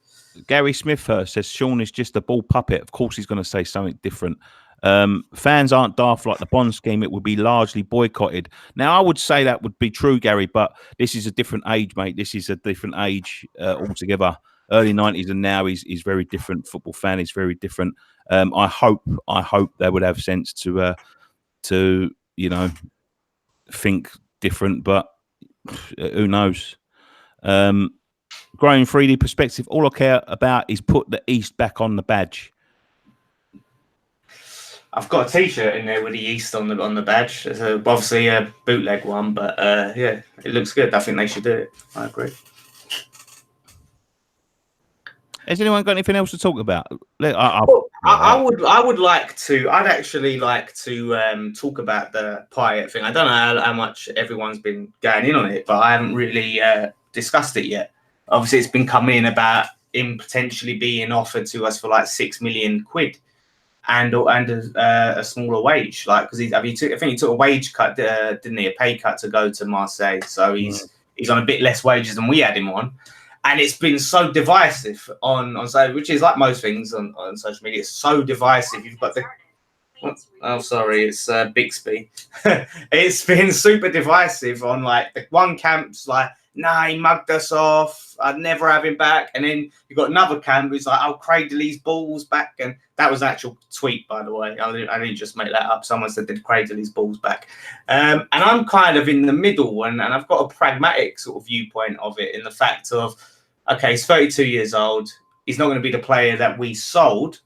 Gary Smithhurst says Sean is just a ball puppet. Of course, he's going to say something different. Fans aren't daft like the Bond scheme. It would be largely boycotted. Now, I would say that would be true, Gary, but this is a different age, mate. This is a different age altogether. Early 90s and now he's very different. Football fan is very different. I hope they would have sense to you know, think different, but who knows? Growing 3D perspective, all I care about is put the East back on the badge. I've got a T-shirt in there with the East on the badge. It's obviously a bootleg one, but yeah, it looks good. I think they should do it. I agree. Has anyone got anything else to talk about? I would like to. I'd actually like to talk about the Payet thing. I don't know how much everyone's been going in on it, but I haven't really discussed it yet. Obviously, it's been coming in about him potentially being offered to us for like £6 million and a smaller wage. Like, because I think he took a wage cut, didn't he? A pay cut to go to Marseille. So he's on a bit less wages than we had him on. And it's been so divisive on so, which is like most things on social media. It's so divisive. You've got the sorry, it's Bixby. It's been super divisive on like the one camp's like, nah, he mugged us off. I'd never have him back. And then you've got another camp who's like, I'll cradle these balls back. And that was an actual tweet, by the way. I didn't just make that up. Someone said they'd cradle these balls back. And I'm kind of in the middle, and I've got a pragmatic sort of viewpoint of it in the fact of, okay, he's 32 years old. He's not going to be the player that we sold,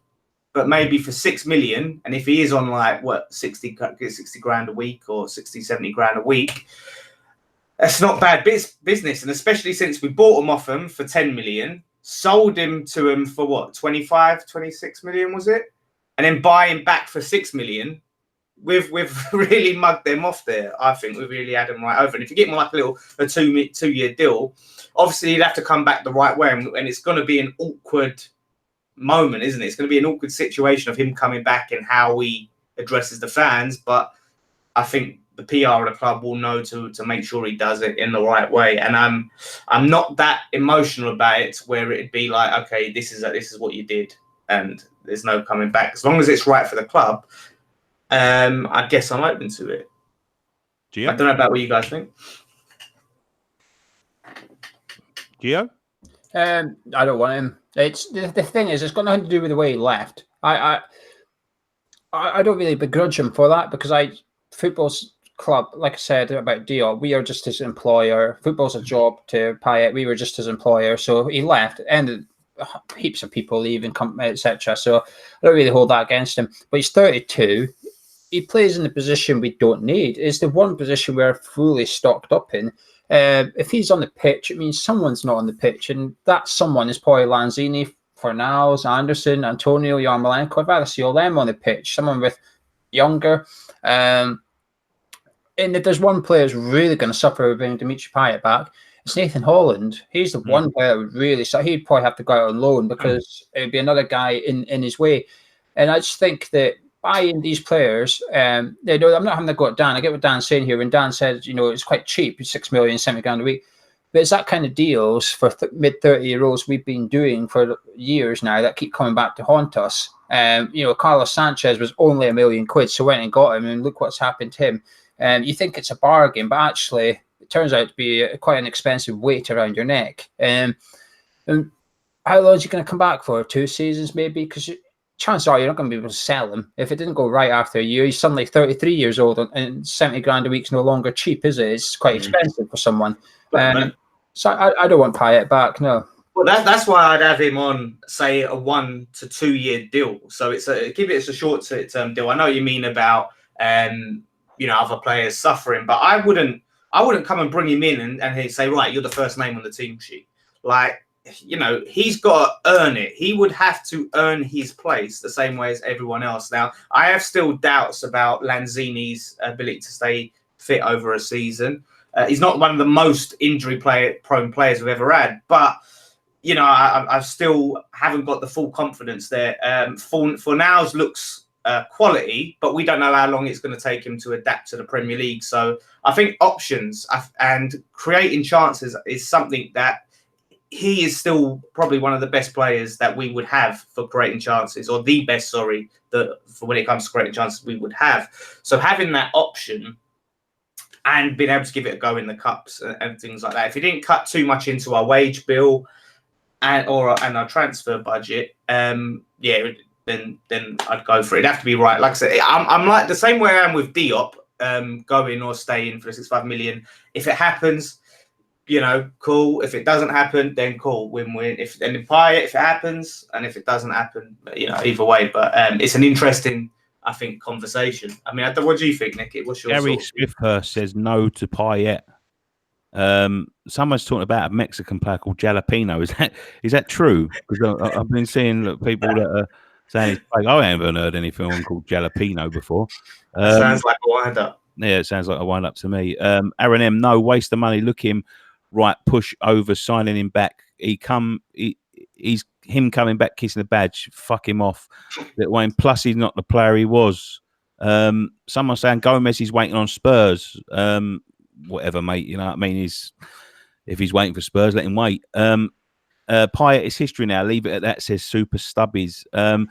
but maybe for $6 million. And if he is on like, what, 60 grand a week or 60, 70 grand a week, that's not bad business. And especially since we bought him off him for 10 million, sold him to him for what, 25, 26 million, was it? And then buy him back for 6 million. We've really mugged them off there. I think we've really had them right over. And if you get him like a two-year deal, obviously he'd have to come back the right way. And it's going to be an awkward moment, isn't it? It's going to be an awkward situation of him coming back and how he addresses the fans. But I think the PR of the club will know to make sure he does it in the right way. And I'm not that emotional about it where it'd be like, okay, this is what you did and there's no coming back. As long as it's right for the club, I guess I'm open to it. Gio? I don't know about what you guys think. Gio? I don't want him. It's the thing is, it's got nothing to do with the way he left. I don't really begrudge him for that because football's club, like I said about Diop, we are just his employer. Football's a job to Payet. We were just his employer. So he left, and heaps of people leaving, etc. So I don't really hold that against him. But he's 32. He plays in the position we don't need. It's the one position we're fully stocked up in. If he's on the pitch, it means someone's not on the pitch, and that someone is probably Lanzini, Fornals, Anderson, Antonio, Yarmolenko. I'd rather see all them on the pitch. Someone with younger. And if there's one player who's really going to suffer with bringing Dimitri Payet back, it's Nathan Holland. He's the one player that would really. So he'd probably have to go out on loan because it would be another guy in his way. And I just think that buying these players, I'm not having to go at Dan. I get what Dan's saying here. When Dan said, it's quite cheap, $6 million, 70 grand a week. But it's that kind of deals for mid-30-year-olds we've been doing for years now that keep coming back to haunt us. Carlos Sanchez was only £1 million, so went and got him, and look what's happened to him. You think it's a bargain, but actually it turns out to be quite an expensive weight around your neck. And how long is he going to come back for? 2 seasons maybe? Because chances are you're not going to be able to sell him. If it didn't go right after a year, he's suddenly 33 years old, and 70 grand a week is no longer cheap, is it? It's quite expensive for someone. So I don't want Payet back, no. Well, that's why I'd have him on, say, a 1 to 2 year deal. So keep it as a short-term deal. I know what you mean about other players suffering, but I wouldn't come and bring him in and he'd say, right, you're the first name on the team sheet. Like, you know, he's got to earn it. He would have to earn his place the same way as everyone else. Now, I have still doubts about Lanzini's ability to stay fit over a season. He's not one of the most injury-prone players we've ever had, but you know, I still haven't got the full confidence there. Fornals looks quality, but we don't know how long it's going to take him to adapt to the Premier League. So I think options and creating chances is something that he is still probably one of the best players that we would have for creating chances, or the best, for when it comes to creating chances we would have. So having that option and being able to give it a go in the cups and things like that. If he didn't cut too much into our wage bill and our transfer budget, then I'd go for it. It'd have to be right. Like I said, I'm like the same way I am with Diop, going or staying for 65 million. If it happens, you know, cool. If it doesn't happen, then cool, win-win. If it happens, and if it doesn't happen, you know, either way. But it's an interesting, I think, conversation. I mean, what do you think, Nicky? What's your Gary Smithhurst says no to Payet. Someone's talking about a Mexican player called Jalapeno. Is that true? Because I've been seeing people that are saying it's fake. I haven't heard anything called Jalapeno before. Sounds like a wind-up. Yeah, it sounds like a wind-up to me. Aaron M, no, waste of money. Look him right, push over, signing him back. He's him coming back, kissing the badge. Fuck him off. That Wayne. Plus, he's not the player he was. Someone saying Gomez is waiting on Spurs. Whatever, mate. You know what I mean? If he's waiting for Spurs, let him wait. Payet is history now. Leave it at that, says Super Stubbies. Do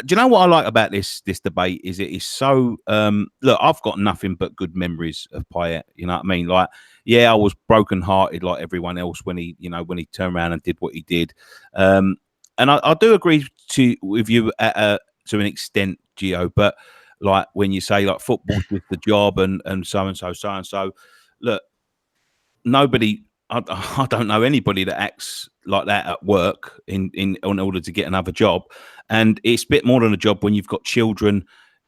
you know what I like about this debate? Is it is so look, I've got nothing but good memories of Payet. You know what I mean? Like, yeah, I was brokenhearted like everyone else when he turned around and did what he did. And I do agree with you to an extent, Gio, but like when you say like football's just the job and so and so. Look, nobody. I don't know anybody that acts like that at work in order to get another job, and it's a bit more than a job when you've got children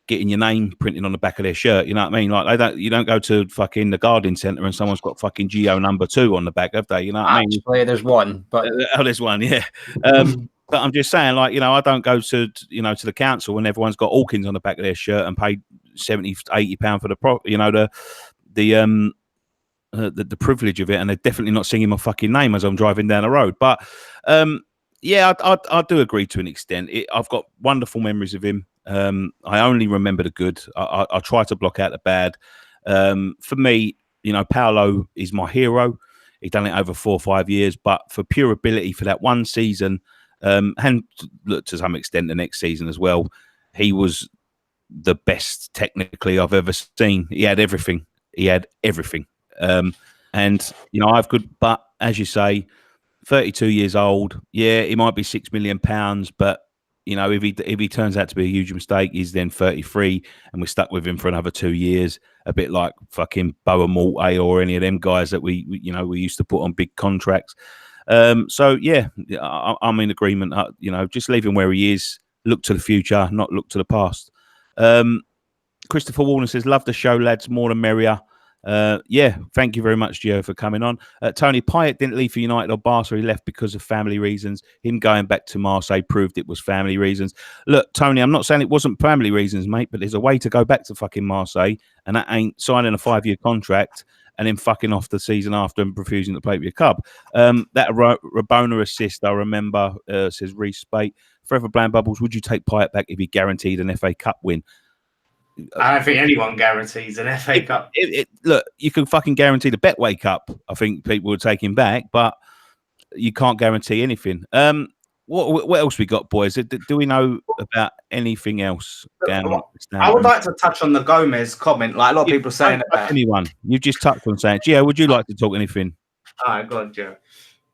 getting your name printed on the back of their shirt. You know what I mean? Like you don't go to fucking the garden centre and someone's got fucking Geo #2 on the back, have they? You know what I mean? Actually, there's one, but there's one, yeah. But I'm just saying, like, you know, I don't go to to the council when everyone's got Hawkins on the back of their shirt and pay £70-80 for the privilege of it, and they're definitely not singing my fucking name as I'm driving down the road. But yeah, I do agree to an extent. I've got wonderful memories of him. I only remember the good. I try to block out the bad. For me, you know, Paolo is my hero. He's done it over 4 or 5 years, but for pure ability for that one season, and look, to some extent the next season as well, he was the best technically I've ever seen. He had everything. And you know, I've good, but as you say, 32 years old. Yeah, he might be £6 million, but you know, if he turns out to be a huge mistake, he's then 33, and we're stuck with him for another 2 years. A bit like fucking Boa Morte or any of them guys that we used to put on big contracts. So yeah, I'm in agreement. You know, just leave him where he is. Look to the future, not look to the past. Christopher Warner says, "Love the show, lads. More the merrier." Yeah, thank you very much, Gio, for coming on. Tony, Payet didn't leave for United or Barca. He left because of family reasons. Him going back to Marseille proved it was family reasons. Look, Tony, I'm not saying it wasn't family reasons, mate, but there's a way to go back to fucking Marseille, and that ain't signing a 5-year contract and then fucking off the season after and refusing to play for your club. That Rabona assist, I remember, says Reece Spate. Forever Bland Bubbles, would you take Payet back if he guaranteed an FA Cup win? I don't think anyone guarantees an FA Cup. Look, you can fucking guarantee the Betway Cup. I think people would take him back, but you can't guarantee anything. What else we got, boys? Do we know about anything else? I would like to touch on the Gomez comment. Like a lot of people saying about anyone. You've just touched on saying, Gio, would you like to talk anything? All right, go on, Joe.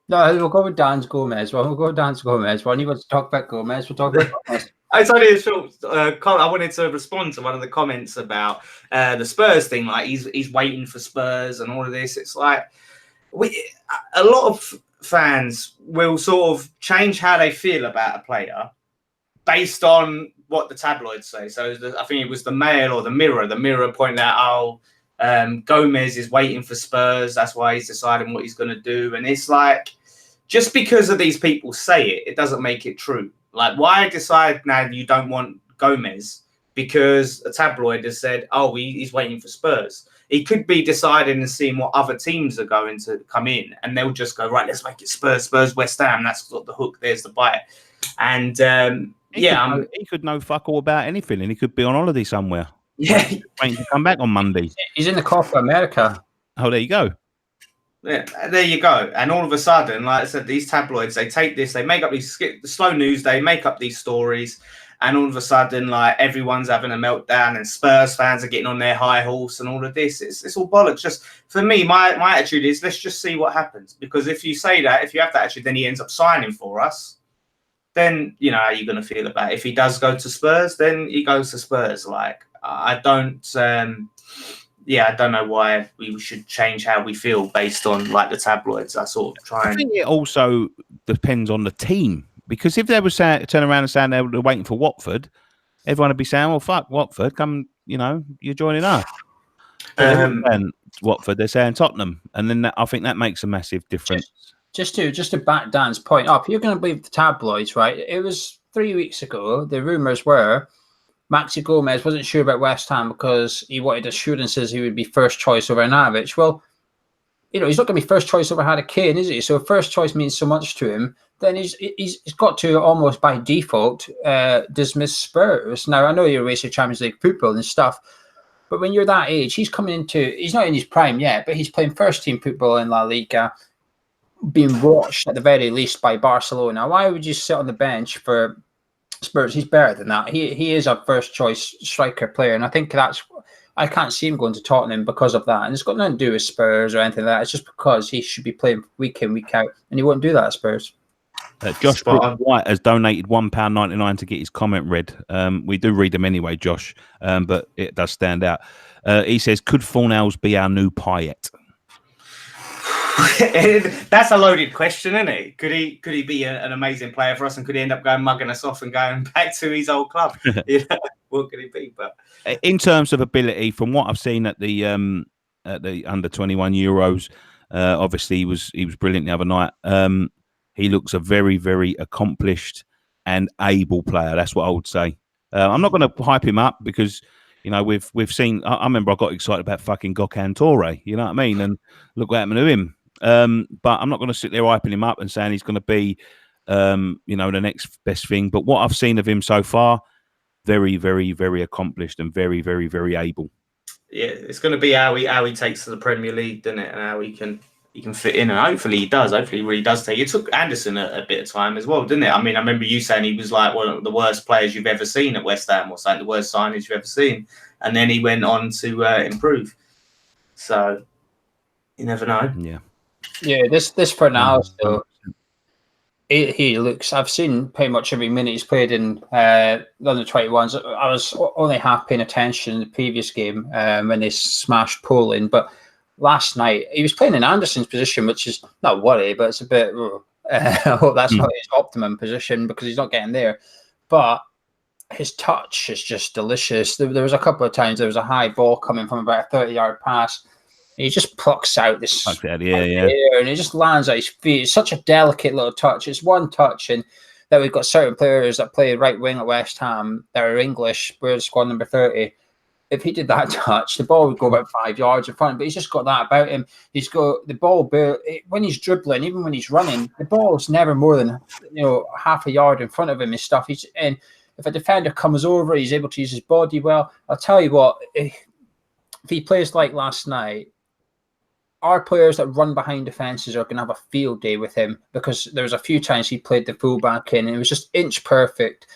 No, we'll go with Dan's Gomez. Well, we'll go with Dan's Gomez. When you want to talk about Gomez, we'll talk about Gomez. It's only a short comment. I wanted to respond to one of the comments about the Spurs thing. Like he's waiting for Spurs and all of this. It's like a lot of fans will sort of change how they feel about a player based on what the tabloids say. So I think it was the Mail or the Mirror. The Mirror pointed out, Gomez is waiting for Spurs. That's why he's deciding what he's going to do. And it's like, just because of these people say it, it doesn't make it true. Like, why decide now you don't want Gomez because a tabloid has said, oh, he's waiting for Spurs? He could be deciding and seeing what other teams are going to come in, and they'll just go, right, let's make it Spurs, West Ham. That's the hook. There's the bite. And he could know fuck all about anything, and he could be on holiday somewhere. Yeah, waiting to come back on Monday. He's in the Copa America. Oh, there you go. Yeah, there you go. And all of a sudden, like I said, these tabloids, they take this, they make up these slow news, they make up these stories, and all of a sudden, like, everyone's having a meltdown, and Spurs fans are getting on their high horse, and all of this. It's all bollocks. Just for me, my attitude is, let's just see what happens. Because if you say that, if you have that attitude, then he ends up signing for us. Then you know how you're going to feel about it. If he does go to Spurs, then he goes to Spurs. Like, I don't. I don't know why we should change how we feel based on like the tabloids. I sort of try. I think it also depends on the team, because if they were turn around and saying they were waiting for Watford, everyone would be saying, "Well, fuck Watford, come, you're joining us." And Watford, they're saying Tottenham, and then I think that makes a massive difference. Just to back Dan's point up, you're going to believe the tabloids, right? It was 3 weeks ago. The rumours were Maxi Gomez wasn't sure about West Ham because he wanted assurances he would be first choice over Navic. Well, he's not going to be first choice over Harry Kane, is he? So if first choice means so much to him, then he's got to almost by default dismiss Spurs. Now, I know you're racing Champions League football and stuff, but when you're that age, he's not in his prime yet, but he's playing first team football in La Liga, being watched at the very least by Barcelona. Why would you sit on the bench for Spurs? He's better than that. He is a first choice striker player, and I think I can't see him going to Tottenham because of that. And it's got nothing to do with Spurs or anything like that. It's just because he should be playing week in, week out, and he won't do that at Spurs. Josh White has donated £1.99 to get his comment read. We do read them anyway, Josh, but it does stand out. He says, "Could Fornals be our new Payet?" That's a loaded question, isn't it? Could he be an amazing player for us, and could he end up mugging us off and going back to his old club? What could he be? But in terms of ability, from what I've seen at the under 21 Euros, obviously he was brilliant the other night. He looks a very, very accomplished and able player. That's what I would say. I'm not going to hype him up because we've seen. I remember I got excited about fucking Gökhan Toure. You know what I mean? And look what happened to him. But I'm not going to sit there hyping him up and saying he's going to be, the next best thing. But what I've seen of him so far, very, very, very accomplished and very, very, very able. Yeah, it's going to be how he takes to the Premier League, isn't it? And how he can fit in. And hopefully he does. Hopefully he really does take. It took Anderson a bit of time as well, didn't it? I mean, I remember you saying he was like one of the worst players you've ever seen at West Ham, or something, the worst signings you've ever seen. And then he went on to improve. So you never know. Yeah. This for now, so he looks. I've seen pretty much every minute he's played in London 21s. I was only half paying attention in the previous game when they smashed Poland, but last night he was playing in Anderson's position, which is not worry, but it's a bit. I hope that's not his optimum position because he's not getting there. But his touch is just delicious. There was a couple of times there was a high ball coming from about a 30-yard pass. He just plucks out this and it just lands at his feet. It's such a delicate little touch. It's one touch, and that we've got certain players that play right wing at West Ham that are English. We're squad number 30. If he did that touch, the ball would go about 5 yards in front. But he's just got that about him. He's got the ball when he's dribbling, even when he's running, the ball's never more than half a yard in front of him and stuff. And if a defender comes over, he's able to use his body well. I'll tell you what, if he plays like last night, our players that run behind defences are going to have a field day with him, because there was a few times he played the fullback in and it was just inch perfect.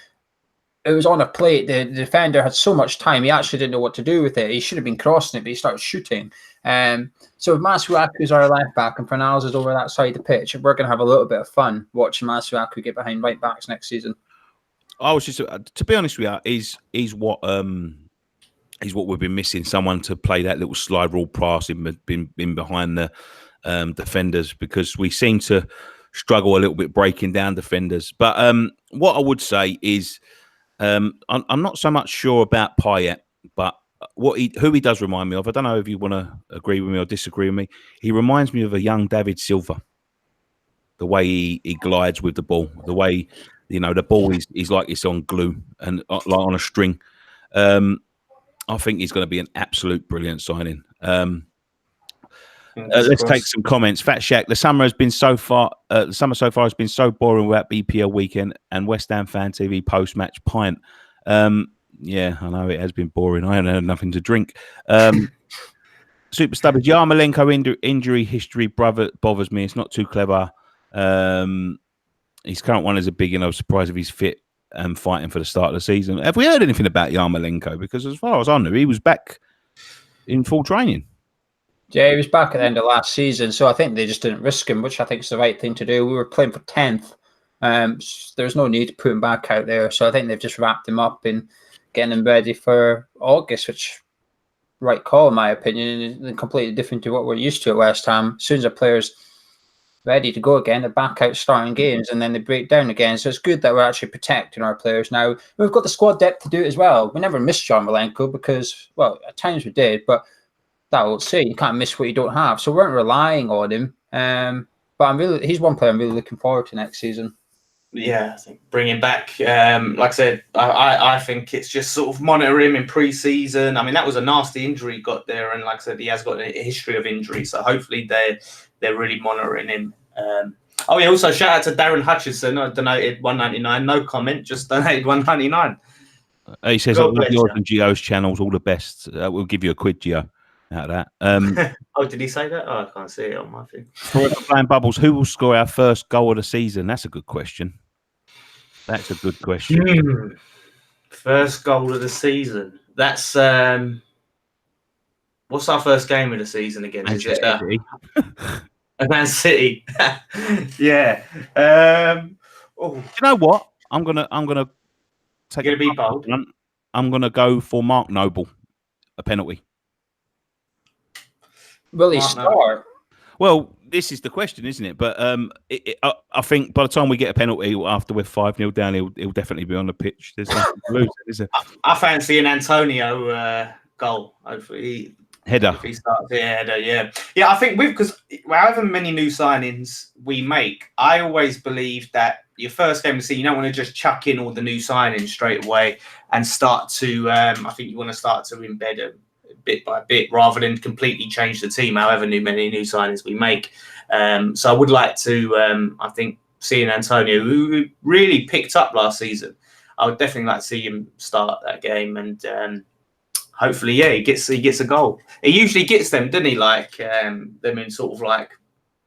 It was on a plate. The defender had so much time, he actually didn't know what to do with it. He should have been crossing it, but he started shooting. So if Masuaku is our left back and Fornals is over that side of the pitch, we're going to have a little bit of fun watching Masuaku get behind right backs next season. I was just, to be honest with you, is what we've been missing. Someone to play that little slide rule pass in behind the defenders, because we seem to struggle a little bit breaking down defenders. But what I would say is, I'm not so much sure about Payet, but who he does remind me of. I don't know if you want to agree with me or disagree with me. He reminds me of a young David Silva. The way he glides with the ball, the way the ball is like it's on glue and like on a string. I think he's going to be an absolute brilliant signing. Let's take some comments. Fat Shack, the summer so far has been so boring without BPL weekend and West Ham Fan TV post-match pint. Yeah, I know it has been boring. I haven't had nothing to drink. Super Stubbers, Yarmolenko injury history bothers me. It's not too clever. His current one is a big enough surprise if he's fit and fighting for the start of the season. Have we heard anything about Yarmolenko? Because as far as I knew, he was back in full training. Yeah, he was back at the end of last season, so I think they just didn't risk him, which I think is the right thing to do. We were playing for 10th. There's no need to put him back out there, so I think they've just wrapped him up and getting him ready for August, which right call in my opinion, and completely different to what we're used to at West Ham. As soon as a player's ready to go again, they're back out starting games and then they break down again. So it's good that we're actually protecting our players now. We've got the squad depth to do it as well. We never missed Yarmolenko because, well, at times we did, but that will say you can't miss what you don't have. So we weren't relying on him. But he's one player I'm really looking forward to next season. Yeah, I think bringing back, like I said, I think it's just sort of monitor him in pre-season. I mean, that was a nasty injury he got there, and like I said, he has got a history of injury. So hopefully they're really monitoring him. Also shout out to Darren Hutchinson. I donated $1.99. No comment, just donated $1.99. He says all yours and Gio's channels, all the best. We'll give you a quid, Gio, out of that. Did he say that? Oh, I can't see it on my thing. Forever Playing Bubbles, who will score our first goal of the season? That's a good question. First goal of the season. That's what's our first game of the season again? Manchester City. Man City. Yeah. You know what? I'm gonna take. You're gonna be bold. I'm gonna go for Mark Noble, a penalty. Will he start? Well, this is the question, isn't it? But I think by the time we get a penalty after we're 5-0 down, he'll definitely be on the pitch. There's nothing to lose, is there? I fancy an Antonio goal. Hopefully, header. If he starts, header. Yeah. I think because however many new signings we make, I always believe that your first game of the season, you don't want to just chuck in all the new signings straight away and start to. I think you want to start to embed them bit by bit rather than completely change the team however many new signings we make. So I would like to I think seeing Antonio, who really picked up last season, I would definitely like to see him start that game and hopefully he gets a goal. He usually gets them, doesn't he, like them in sort of like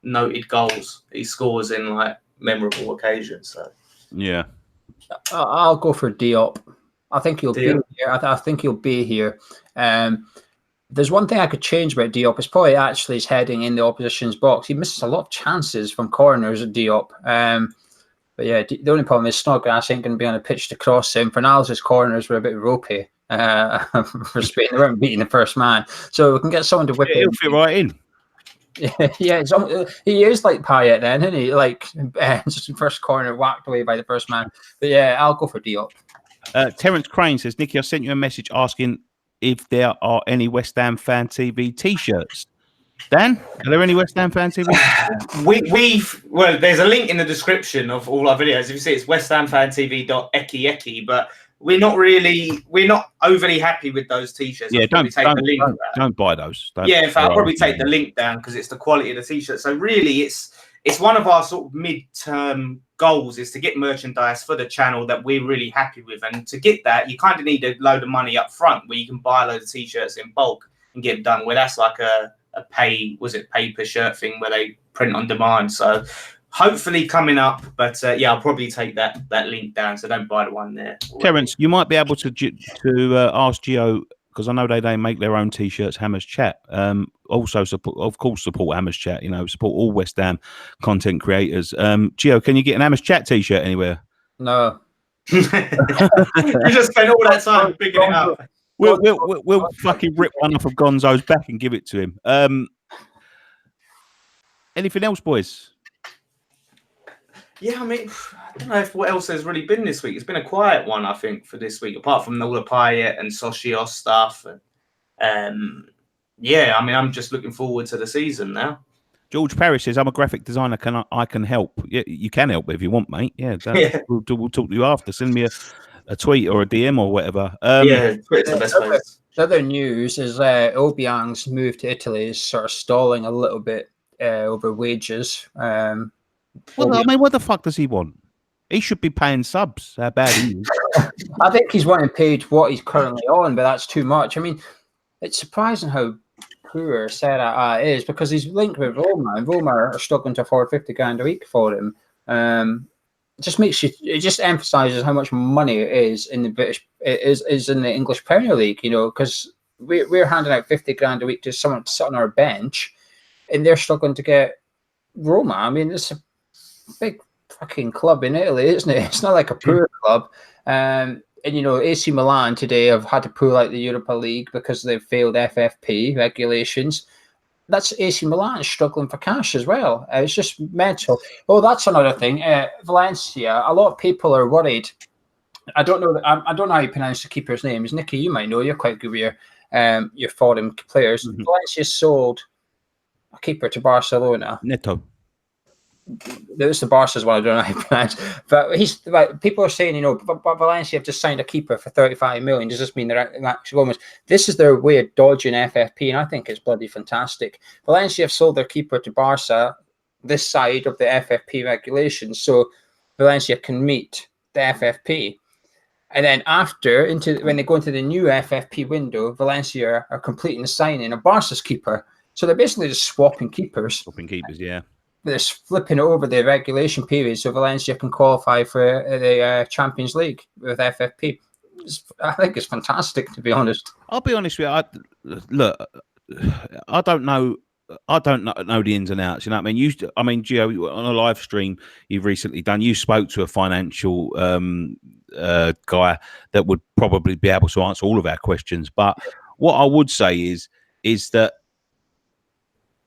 noted goals he scores in like memorable occasions. So yeah, I'll go for Diop. I think he'll be here. I think he'll be here. There's one thing I could change about Diop. It's probably actually his heading in the opposition's box. He misses a lot of chances from corners at Diop. But yeah, the only problem is Snodgrass ain't going to be on a pitch to cross him. Fernandez's corners were a bit ropey for Spain. They weren't beating the first man. So we can get someone to whip it. He'll fit right in. Yeah, he is like Payet then, isn't he? Like just first corner whacked away by the first man. But yeah, I'll go for Diop. Terence Crane says, Nicky, I sent you a message asking if there are any West Ham Fan TV T-shirts. Dan, are there any West Ham Fan TV? Well, there's a link in the description of all our videos. If you see, it's westhamfantv.eki, but we're not overly happy with those T-shirts. Yeah, don't buy those. In fact, I'll probably take the link down because it's the quality of the T-shirt. So really, it's one of our sort of mid-term goals is to get merchandise for the channel that we're really happy with. And to get that, you kind of need a load of money up front where you can buy a load of T-shirts in bulk and get them done. Where that's like a pay per shirt thing where they print on demand. So hopefully coming up, but I'll probably take that link down. So don't buy the one there. Terence, you might be able to ask Gio, because I know they make their own T-shirts, Hammers Chat. Also support Hammers Chat. Support all West Ham content creators. Gio, can you get an Hammers Chat T-shirt anywhere? No. You just spent all that time picking it up. We'll fucking rip one off of Gonzo's back and give it to him. Anything else, boys? Yeah, I mean, I don't know what else has really been this week. It's been a quiet one, I think, for this week, apart from all the Payet and Socios stuff. And I mean, I'm just looking forward to the season now. George Parrish says, "I'm a graphic designer. I can help? Yeah, you can help if you want, mate. Yeah, we'll talk to you after. Send me a tweet or a DM or whatever." Yeah, Twitter's the best place. The other news is Obiang's move to Italy is sort of stalling a little bit over wages. Well, I mean, what the fuck does he want? He should be paying subs. How bad he is. I think he's wanting paid what he's currently on, but that's too much. I mean, it's surprising how poor Serie is because he's linked with Roma, and Roma are struggling to afford 50 grand a week for him. It just emphasizes how much money it is in the British, is in the English Premier League, you know, because we're handing out 50 grand a week to someone to sit on our bench, and they're struggling to get Roma. I mean, it's a big fucking club in Italy, isn't it? It's not like a poor club. And you know, AC Milan today have had to pull out the Europa League because they've failed FFP regulations. That's AC Milan struggling for cash as well. It's just mental. Oh, that's another thing. Valencia. A lot of people are worried. I don't know how you pronounce the keeper's name. Is Nicky? You might know. You're quite good with your foreign players. Mm-hmm. Valencia sold a keeper to Barcelona. Neto. There's the Barca's one I don't know how to pronounce, but people are saying, you know, Valencia have just signed a keeper for 35 million. Does this mean they're actually almost? This is their way of dodging FFP, and I think it's bloody fantastic. Valencia have sold their keeper to Barca this side of the FFP regulations, so Valencia can meet the FFP, and then when they go into the new FFP window, Valencia are completing the signing of Barca's keeper. So they're basically just swapping keepers. Swapping keepers, yeah. They're flipping over the regulation period so Valencia can qualify for the Champions League with FFP. I think it's fantastic, to be honest. I'll be honest with you. I don't know the ins and outs. You know what I mean? Gio, on a live stream you've recently done, you spoke to a financial guy that would probably be able to answer all of our questions. But what I would say is that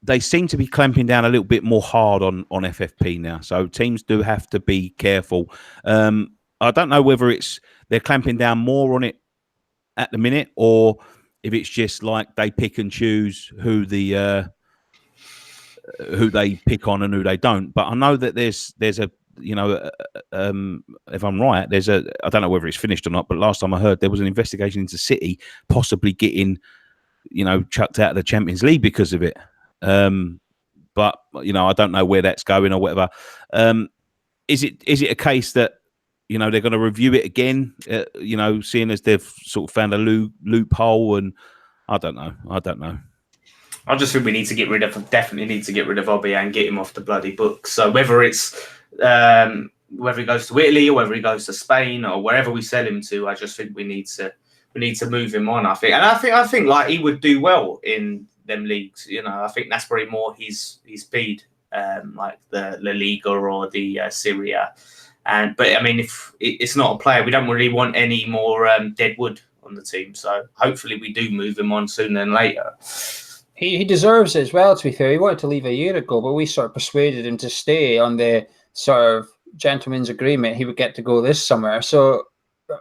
they seem to be clamping down a little bit more hard on FFP now. So teams do have to be careful. I don't know whether they're clamping down more on it at the minute, or if it's just like they pick and choose who they pick on and who they don't. But I know that there's a, you know, if I'm right, I don't know whether it's finished or not, but last time I heard there was an investigation into City possibly getting, you know, chucked out of the Champions League because of it. But you know, I don't know where that's going or whatever. Is it a case that, you know, they're going to review it again? You know, seeing as they've sort of found a loophole, and I don't know. I just think we definitely need to get rid of Obi and get him off the bloody books. So whether it's whether he goes to Italy or whether he goes to Spain or wherever we sell him to, I just think we need to move him on. I think like he would do well in them leagues. You know, I think that's probably more his speed, like the La Liga or the Serie A. But I mean, if it's not a player, we don't really want any more dead wood on the team. So hopefully we do move him on sooner than later. He deserves it as well, to be fair. He wanted to leave a year ago, but we sort of persuaded him to stay on the sort of gentleman's agreement. He would get to go this summer. So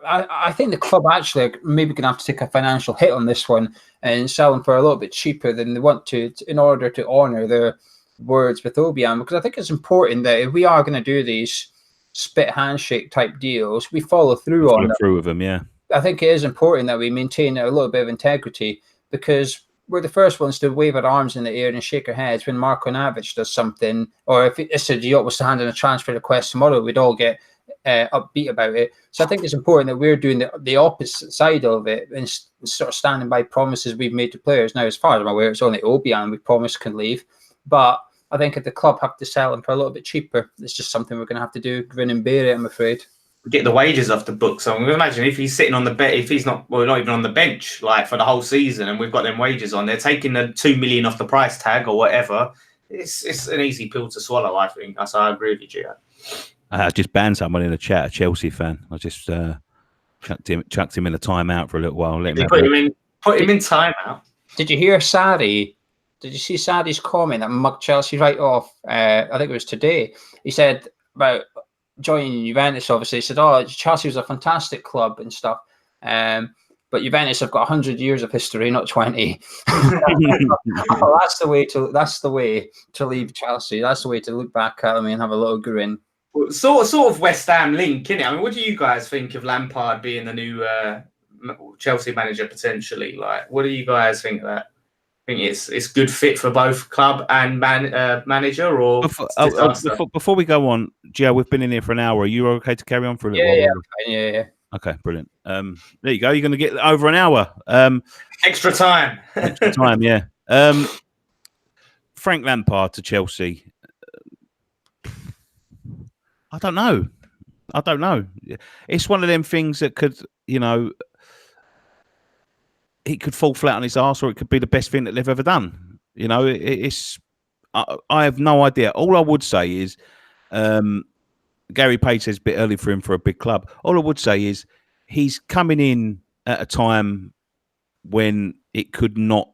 I think the club actually are maybe going to have to take a financial hit on this one and sell him for a little bit cheaper than they want to in order to honour their words with Obiang, because I think it's important that if we are going to do these spit handshake type deals, we follow through on them. Through with them, yeah. I think it is important that we maintain a little bit of integrity, because we're the first ones to wave our arms in the air and shake our heads when Marko Navic does something, or if Issa Diop was to hand in a transfer request tomorrow, we'd all get upbeat about it. So I think it's important that we're doing the opposite side of it and sort of standing by promises we've made to players. Now, as far as I'm aware, it's only Obiang we promised can leave, but I think if the club have to sell him for a little bit cheaper, it's just something we're going to have to do, grin and bear it, I'm afraid. Get the wages off the books. So imagine if he's sitting on the bench, if he's not even on the bench like for the whole season, and we've got them wages on, they're taking the 2 million off the price tag or whatever. It's an easy pill to swallow, I think. So I agree with you, Gio. I just banned someone in the chat, a Chelsea fan. I just chucked him in a timeout for a little while. Put him in timeout. Did you hear Sadi? Did you see Sadi's comment that mugged Chelsea right off? I think it was today. He said about joining Juventus, obviously. He said, "Oh, Chelsea was a fantastic club and stuff." But but Juventus have got 100 years of history, not 20. That's the way to leave Chelsea. That's the way to look back at them and have a little grin. Well, sort of West Ham link, innit? I mean, what do you guys think of Lampard being the new Chelsea manager potentially? Like, what do you guys think of that? Think it's good fit for both club and manager, or before we go on, Joe, we've been in here for an hour. Are you okay to carry on for a little while? Yeah. Okay, brilliant. There you go. You're going to get over an hour. Extra time. Extra time, yeah. Frank Lampard to Chelsea. I don't know. It's one of them things that could, it could fall flat on his arse, or it could be the best thing that they've ever done. I have no idea. All I would say is, Gary Page says a bit early for him for a big club. All I would say is he's coming in at a time when it could not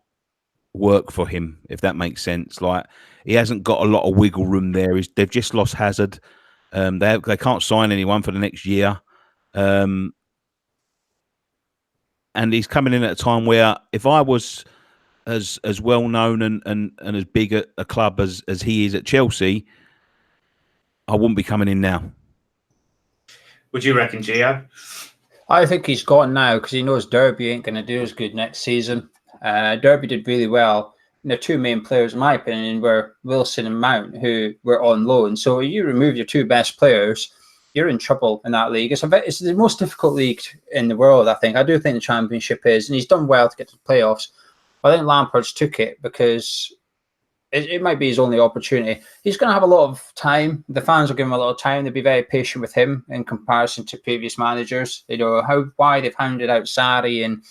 work for him, if that makes sense. Like, he hasn't got a lot of wiggle room there. They've just lost Hazard. They can't sign anyone for the next year. And he's coming in at a time where, if I was as well known and as big a club as he is at Chelsea, I wouldn't be coming in now. Would you reckon, Gio? I think he's gone now because he knows Derby ain't going to do as good next season. Derby did really well. And their two main players, in my opinion, were Wilson and Mount, who were on loan. So if you remove your two best players, you're in trouble in that league. It's the most difficult league in the world, I think. I do think the Championship is, and he's done well to get to the playoffs. I think Lampard's took it because it might be his only opportunity. He's going to have a lot of time. The fans will give him a lot of time. They'll be very patient with him in comparison to previous managers. They know why they've hounded out Sarri and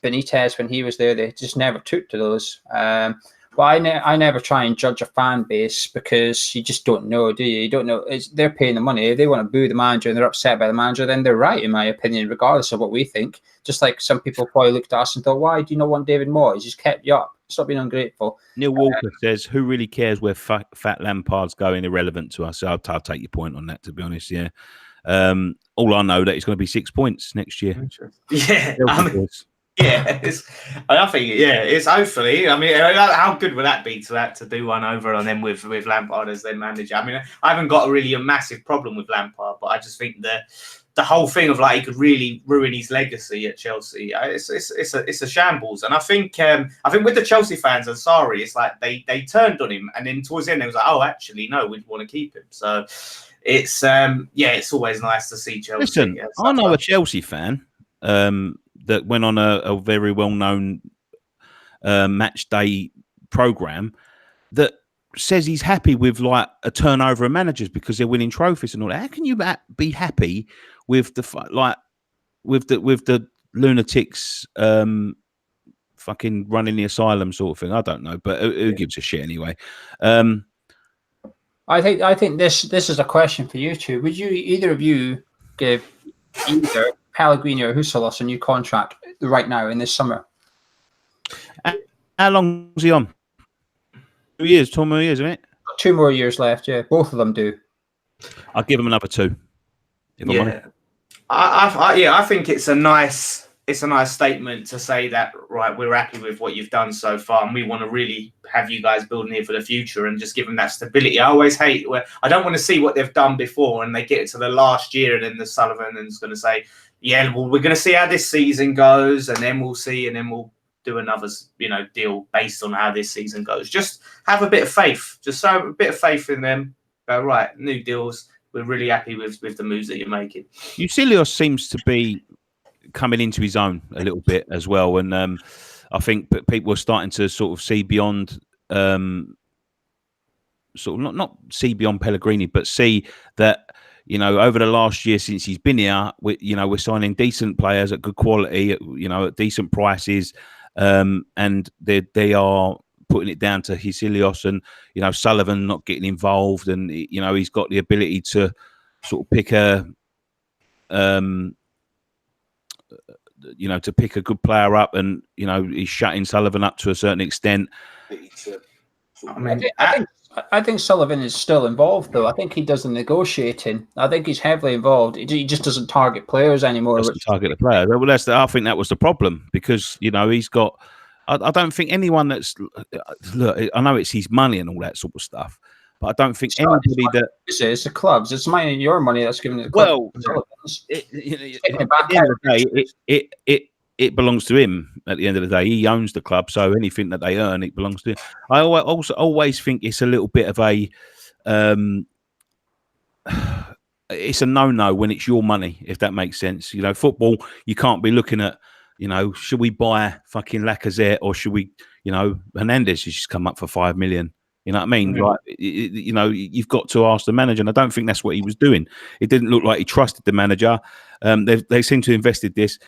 Benitez when he was there. They just never took to those. Well, I never try and judge a fan base because you just don't know, do you? You don't know. They're paying the money. If they want to boo the manager and they're upset by the manager, then they're right, in my opinion, regardless of what we think. Just like some people probably looked at us and thought, why do you not want David Moyes? He's kept you up. Stop being ungrateful. Neil Walker says, who really cares where fat Lampard's going? Irrelevant to us. I'll take your point on that, to be honest, yeah. All I know that it's going to be 6 points next year. Yeah. I think it's hopefully. I mean, how good would that be to do one over on them with Lampard as their manager? I mean, I haven't got a massive problem with Lampard, but I just think that the whole thing of like he could really ruin his legacy at Chelsea. It's a shambles, and I think with the Chelsea fans and Sarri, it's like they turned on him, and then towards the end, it was like, oh, actually, no, we want to keep him. So it's it's always nice to see Chelsea. Listen, I know a Chelsea fan that went on a very well-known match day program that says he's happy with like a turnover of managers because they're winning trophies and all that. How can you be happy with the lunatics fucking running the asylum sort of thing? I don't know, but who gives a shit anyway? I think this is a question for you two. Would you either of you give either Pellegrini or Huselos a new contract right now in this summer? How long is he on? 2 years, 2 more years, isn't it? 2 more years left, yeah. Both of them do. I'll give him another 2. I think it's a nice statement to say that, right, we're happy with what you've done so far and we want to really have you guys building here for the future and just give them that stability. I always hate where I don't want to see what they've done before and they get to the last year and then the Sullivan is going to say, yeah, well, we're going to see how this season goes and then we'll see and then we'll do another, deal based on how this season goes. Just have a bit of faith. Just have a bit of faith in them. Go, right, new deals. We're really happy with the moves that you're making. Eucelios seems to be coming into his own a little bit as well. And I think people are starting to sort of see beyond, sort of not see beyond Pellegrini, but see that, over the last year since he's been here, we're signing decent players at good quality, at decent prices. And they are putting it down to Eucelios and, Sullivan not getting involved. And, he's got the ability to sort of pick a good player up and, he's shutting Sullivan up to a certain extent. I I think Sullivan is still involved, though. I think he does the negotiating. I think he's heavily involved. He just doesn't target players anymore. Doesn't target the player. Well, I think that was the problem because he's got. I don't think anyone that's look. I know it's his money and all that sort of stuff, but I don't think anybody that it's the clubs. It's your money that's given to the well. club. At the end of the day, it belongs to him. At the end of the day, he owns the club, so anything that they earn, it belongs to him. I always think it's a little bit of a. It's a no-no when it's your money, if that makes sense. Football, you can't be looking at, should we buy fucking Lacazette or should we, Hernandez has just come up for 5 million. You know what I mean? Mm-hmm. Like, you've got to ask the manager, and I don't think that's what he was doing. It didn't look like he trusted the manager. They seem to have invested this.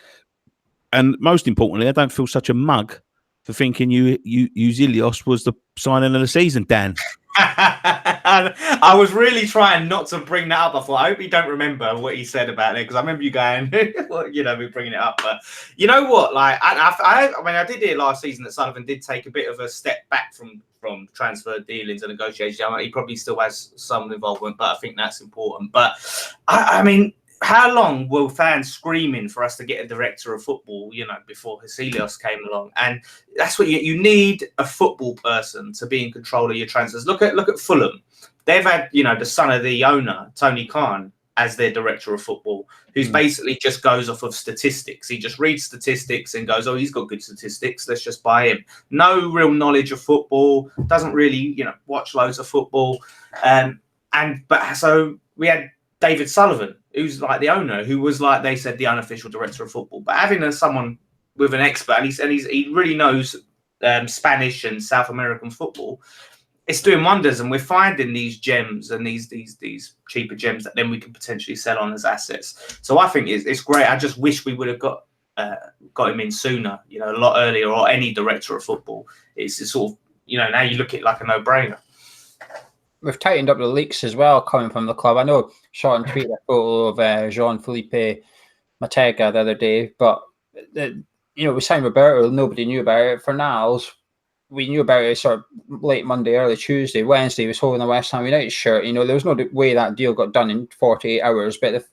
And most importantly, I don't feel such a mug for thinking Zilios was the signing of the season, Dan. I was really trying not to bring that up. I thought, I hope you don't remember what he said about it, because I remember you going, me bringing it up. But you know what? Like, I did hear last season that Sullivan did take a bit of a step back from transfer dealings and negotiations. He probably still has some involvement, but I think that's important. But I mean, how long were fans screaming for us to get a director of football, before Helios came along? And that's what you need, a football person to be in control of your transfers. Look at Fulham. They've had, the son of the owner, Tony Khan, as their director of football, who's basically just goes off of statistics. He just reads statistics and goes, oh, he's got good statistics, let's just buy him. No real knowledge of football, doesn't really, watch loads of football. So we had David Sullivan, who's like the owner, who was, like they said, the unofficial director of football. But having someone with an expert, and he really knows Spanish and South American football, it's doing wonders. And we're finding these gems and these cheaper gems that then we can potentially sell on as assets. So I think it's great. I just wish we would have got him in sooner, a lot earlier, or any director of football. It's sort of, now you look at it like a no-brainer. We've tightened up the leaks as well coming from the club. I know Sean tweeted a photo of Jean-Philippe Matega the other day, but we signed Roberto. Nobody knew about it. Fornals, we knew about it sort of late Monday, early Tuesday. Wednesday, he was holding a West Ham United shirt. There was no way that deal got done in 48 hours, but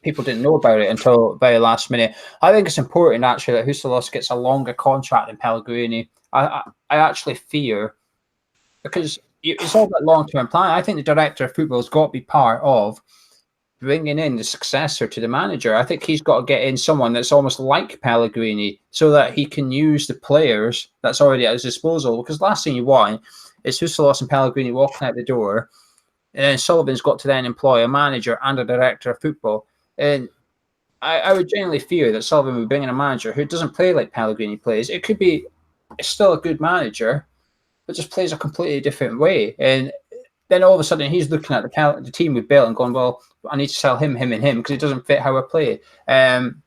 people didn't know about it until very last minute. I think it's important, actually, that Huselos gets a longer contract than Pellegrini. I actually fear, because it's all about long-term plan. I think the director of football has got to be part of bringing in the successor to the manager. I think he's got to get in someone that's almost like Pellegrini, so that he can use the players that's already at his disposal. Because last thing you want is Huselos and Pellegrini walking out the door, and then Sullivan's got to then employ a manager and a director of football. And I would genuinely fear that Sullivan would bring in a manager who doesn't play like Pellegrini plays. It could be still a good manager, but just plays a completely different way. And then all of a sudden he's looking at the team we built and going, well, I need to sell him, because it doesn't fit how I play. And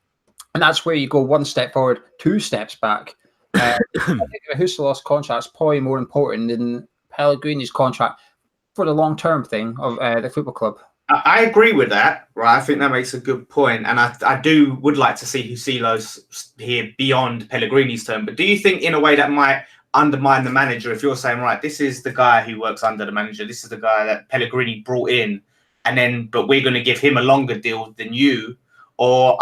that's where you go one step forward, two steps back. I think the Huselos contract is probably more important than Pellegrini's contract for the long-term thing of the football club. I agree with that, right? I think that makes a good point. And I would like to see Huselos here beyond Pellegrini's term. But do you think in a way that might undermine the manager if you're saying, right, this is the guy who works under the manager, this is the guy that Pellegrini brought in, but we're going to give him a longer deal than you? Or,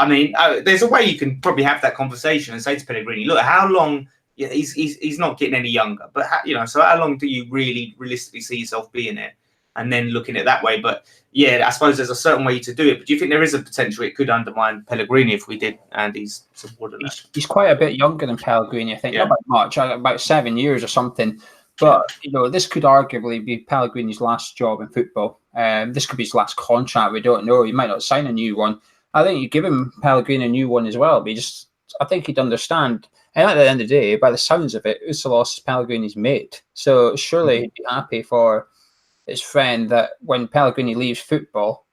there's a way you can probably have that conversation and say to Pellegrini, look, how long, he's not getting any younger, but so how long do you really realistically see yourself being it? And then looking at it that way. But yeah, I suppose there's a certain way to do it. But do you think there is a potential it could undermine Pellegrini if we did Andy's subordinate? He's quite a bit younger than Pellegrini, I think. Not by much, about 7 years or something. But this could arguably be Pellegrini's last job in football. This could be his last contract. We don't know. He might not sign a new one. I think you give him Pellegrini a new one as well. But I think he'd understand. And at the end of the day, by the sounds of it, Huselos is Pellegrini's mate. So surely he'd be happy for his friend that when Pellegrini leaves football,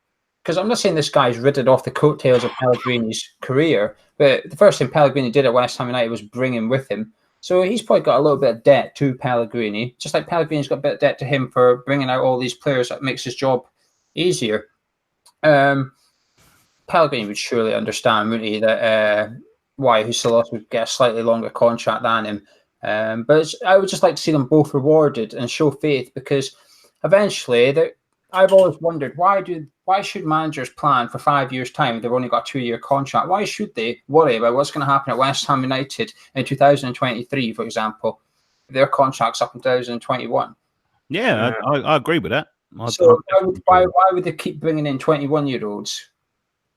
because I'm not saying this guy's ridden off the coattails of Pellegrini's career, but the first thing Pellegrini did at West Ham United was bring him with him. So he's probably got a little bit of debt to Pellegrini, just like Pellegrini's got a bit of debt to him for bringing out all these players that makes his job easier. Pellegrini would surely understand, wouldn't he, that why Huselos would get a slightly longer contract than him. But I would just like to see them both rewarded and show faith, because eventually, I've always wondered why should managers plan for 5 years' time if they've only got a 2-year contract? Why should they worry about what's going to happen at West Ham United in 2023, for example? Their contract's up in 2021. Yeah, I agree with that. So why would they keep bringing in 21-year-olds?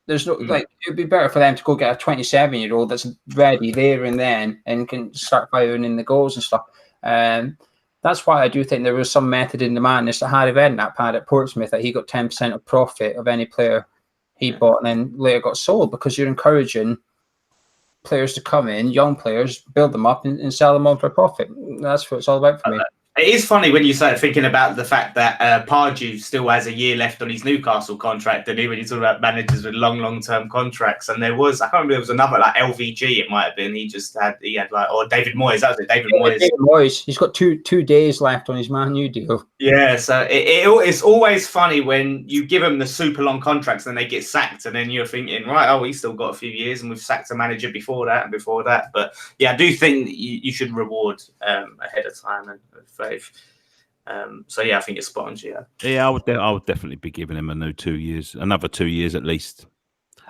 There's no like it'd be better for them to go get a 27-year-old that's ready there and then and can start firing in the goals and stuff. That's why I do think there was some method in the madness that Harry Redknapp had at Portsmouth, that he got 10% of profit of any player he bought and then later got sold, because you're encouraging players to come in, young players, build them up and sell them on for profit. That's what it's all about for me. It is funny when you start thinking about the fact that Pardew still has a year left on his Newcastle contract, and when you talk about managers with long-term contracts, and I can't remember, there was another like LVG, it might have been. He had like, or David Moyes, that was it, David Moyes. He's got two days left on his Man U deal. Yeah, so it's always funny when you give them the super long contracts and they get sacked, and then you're thinking, right, oh, he's still got a few years, and we've sacked a manager before that and before that. But yeah, I do think you should reward ahead of time and faith. So yeah, I think it's spot on, Gio. Yeah, I would definitely be giving him another 2 years at least.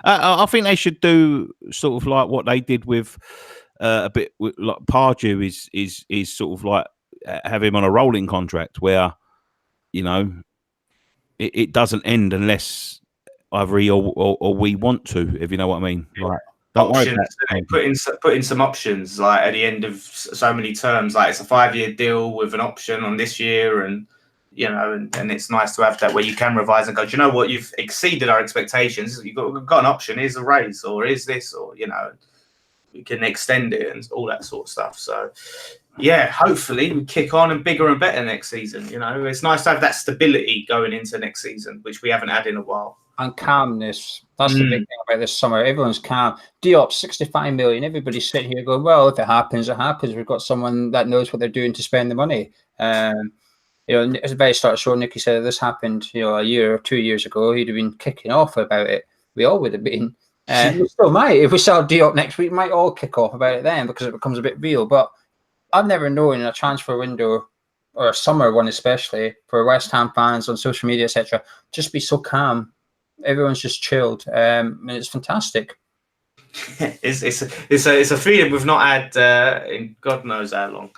I think they should do sort of like what they did with a bit with, like Pardew is sort of like have him on a rolling contract where, you know, it doesn't end unless either he or we want to, if you know what I mean. Like, don't options. Put in some options like at the end of so many terms, like it's a 5-year deal with an option on this year, and you know, and it's nice to have that where you can revise and go, do you know what, you've exceeded our expectations. We've got an option. Here's a raise, or is this, or you know, we can extend it and all that sort of stuff. So yeah, hopefully we kick on and bigger and better next season. You know, it's nice to have that stability going into next season, which we haven't had in a while. And calmness. That's the big thing about this summer. Everyone's calm. Diop, 65 million. Everybody's sitting here going, well, if it happens, it happens. We've got someone that knows what they're doing to spend the money. You know, at the very start of the show, Nicky said if this happened, you know, a year or 2 years ago, he'd have been kicking off about it. We all would have been. We still might. If we sell Diop next week, might all kick off about it then, because it becomes a bit real. But I've never known in a transfer window, or a summer one especially, for West Ham fans on social media, etc., just be so calm. Everyone's just chilled, and it's fantastic. It's a feeling we've not had in God knows how long.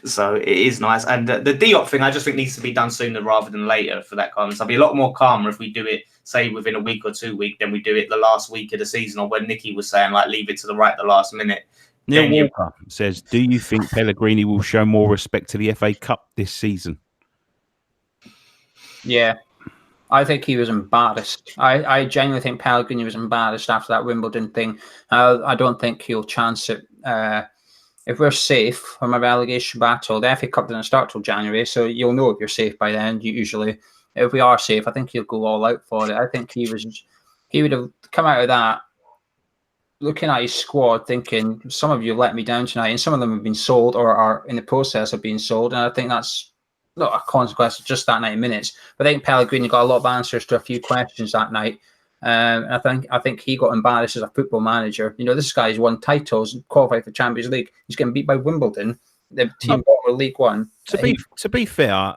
So it is nice. And the Diop thing, I just think needs to be done sooner rather than later for that kind of stuff. I'll be a lot more calmer if we do it, say, within a week or 2 weeks, than we do it the last week of the season, or when Nicky was saying, like, leave it to the last minute. Neil Walker says, do you think Pellegrini will show more respect to the FA Cup this season? Yeah. I think he was embarrassed. I genuinely think Pellegrini was embarrassed after that Wimbledon thing. I don't think he'll chance it. If we're safe from a relegation battle, the FA Cup doesn't start till January, so you'll know if you're safe by then, usually. If we are safe, I think he'll go all out for it. I think he would have come out of that looking at his squad thinking, some of you let me down tonight, and some of them have been sold or are in the process of being sold, and I think that's not a consequence of just that 90 minutes. But I think Pellegrini got a lot of answers to a few questions that night. I think he got embarrassed as a football manager. You know, this guy's won titles, qualified for Champions League. He's getting beat by Wimbledon, the team of League One. To be fair,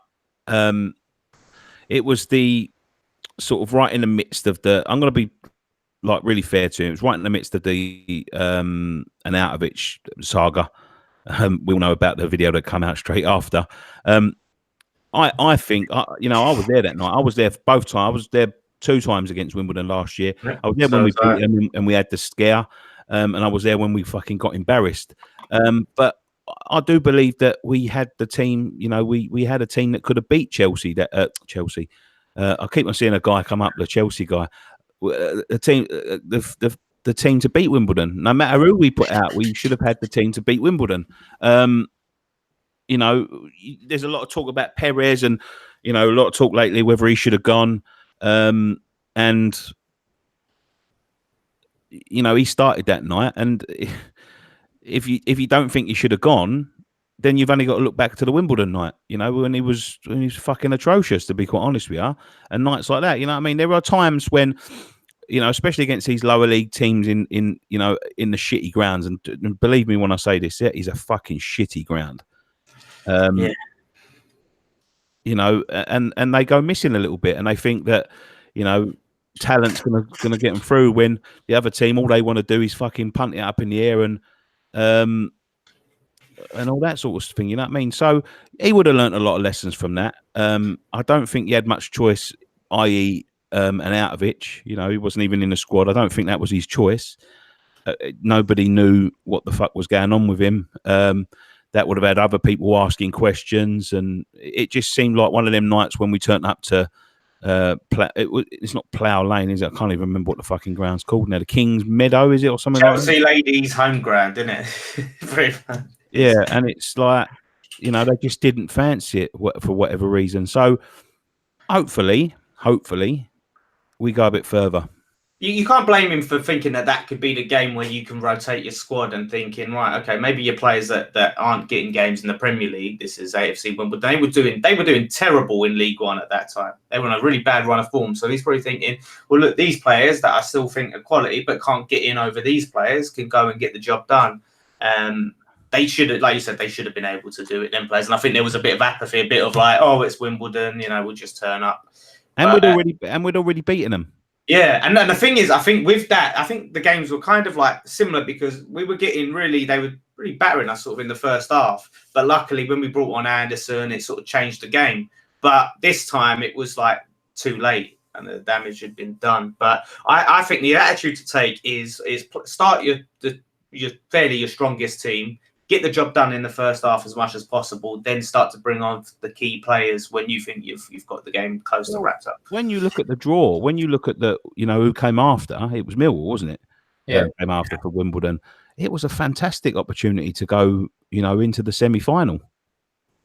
it was the sort of right in the midst of the. I'm going to be like really fair to him. It was right in the midst of the Arnautovic saga. We all know about the video that came out straight after. I think you know, I was there that night. I was there both times. I was there 2 times against Wimbledon last year. Yeah, I was there when we beat them and we had the scare, and I was there when we fucking got embarrassed. But I do believe that we had the team. You know, we had a team that could have beat Chelsea. Chelsea. I keep on seeing a guy come up, the Chelsea guy. The team, the team to beat Wimbledon. No matter who we put out, we should have had the team to beat Wimbledon. You know, there's a lot of talk about Perez, and you know, a lot of talk lately whether he should have gone. And you know, he started that night, and if you don't think he should have gone, then you've only got to look back to the Wimbledon night, you know, when he was fucking atrocious, to be quite honest with you. And nights like that, you know what I mean? There are times when, you know, especially against these lower league teams in you know, in the shitty grounds, and believe me when I say this, it is a fucking shitty ground. Yeah. you know, and they go missing a little bit, and they think that, you know, talent's gonna get them through when the other team, all they want to do is fucking punt it up in the air and all that sort of thing. You know what I mean? So he would have learnt a lot of lessons from that. I don't think he had much choice, i.e., an Outovich. You know, he wasn't even in the squad. I don't think that was his choice. Nobody knew what the fuck was going on with him. That would have had other people asking questions, and it just seemed like one of them nights when we turned up to it's not Plough Lane, is it? I can't even remember what the fucking ground's called now. The King's Meadow, is it, or something Chelsea like that? ladies' home ground, isn't it? Very fun. Yeah, and it's like, you know, they just didn't fancy it for whatever reason. So hopefully, we go a bit further. You can't blame him for thinking that could be the game where you can rotate your squad and thinking, right, okay, maybe your players that aren't getting games in the Premier League. This is AFC Wimbledon. They were doing terrible in League One at that time. They were on a really bad run of form. So he's probably thinking, well, look, these players that I still think are quality but can't get in over these players can go and get the job done. They should have, like you said, they should have been able to do it, them players. And I think there was a bit of apathy, a bit of like, oh, it's Wimbledon, you know, we'll just turn up. And we'd already beaten them. Yeah, and the thing is, I think with that, I think the games were kind of like similar because we were getting they were really battering us sort of in the first half. But luckily, when we brought on Anderson, it sort of changed the game. But this time, it was like too late and the damage had been done. But I think the attitude to take is start your strongest team, get the job done in the first half as much as possible, then start to bring on the key players when you think you've got the game close to wrapped up. When you look at the draw, when you look at the, you know, who came after, it was Millwall, wasn't it? Yeah. Came after for Wimbledon. It was a fantastic opportunity to go, you know, into the semi-final.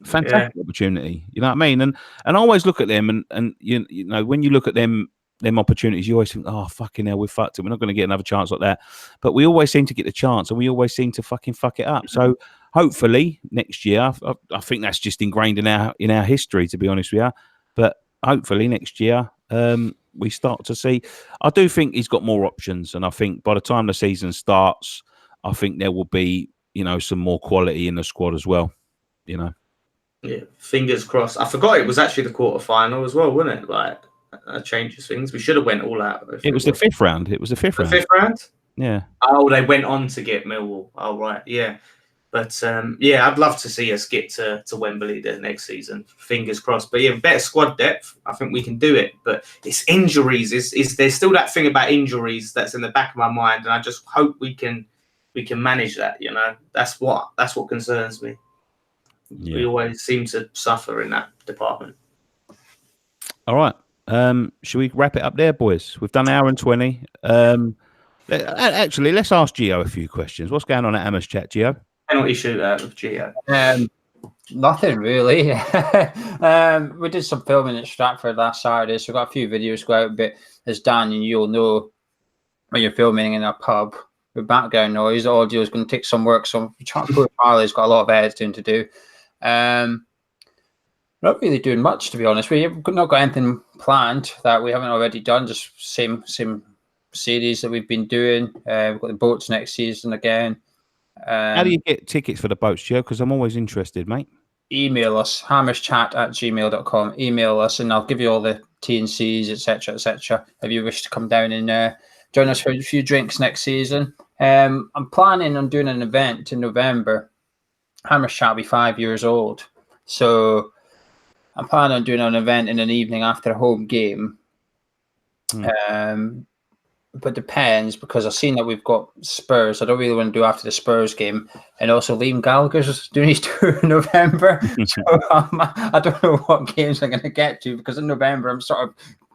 Fantastic opportunity. You know what I mean? And I always look at them and you know, when you look at them opportunities, you always think, oh, fucking hell, we're fucked it. We're not going to get another chance like that. But we always seem to get the chance and we always seem to fucking fuck it up. So hopefully next year, I think that's just ingrained in our history, to be honest with you. But hopefully next year, we start to see. I do think he's got more options. And I think by the time the season starts, I think there will be, you know, some more quality in the squad as well, you know. Yeah, fingers crossed. I forgot it was actually the quarterfinal as well, wasn't it? Like, that changes things. We should have went all out. It was the fifth round. It was the fifth round. Fifth round? Yeah. Oh, they went on to get Millwall. Oh, right. Yeah. But, yeah, I'd love to see us get to Wembley the next season. Fingers crossed. But, yeah, better squad depth. I think we can do it. But it's injuries. There's still that thing about injuries that's in the back of my mind. And I just hope we can manage that, you know. That's what concerns me. Yeah. We always seem to suffer in that department. All right. Should we wrap it up there, boys? We've done an hour and 20. Actually, let's ask Gio a few questions. What's going on at Hammers Chat, Gio? Penalty shootout with Gio. Nothing really. We did some filming at Stratford last Saturday, so we've got a few videos go out. But as Dan and you'll know, when you're filming in a pub with background noise, the audio is going to take some work. So Charlie's got a lot of editing to do. Not really doing much, to be honest. We've not got anything planned that we haven't already done. Just same series that we've been doing. We've got the boats next season again. How do you get tickets for the boats, Joe? Because I'm always interested, mate. Email us, hammerschat@gmail.com. Email us, and I'll give you all the T&Cs, etc., etc. If you wish to come down and join us for a few drinks next season. I'm planning on doing an event in November. Hammers Chat will be 5 years old, so I'm planning on doing an event in an evening after a home game. But depends, because I've seen that we've got Spurs. I don't really want to do after the Spurs game. And also Liam Gallagher's doing his tour in November. So I don't know what games I'm going to get to, because in November I'm sort of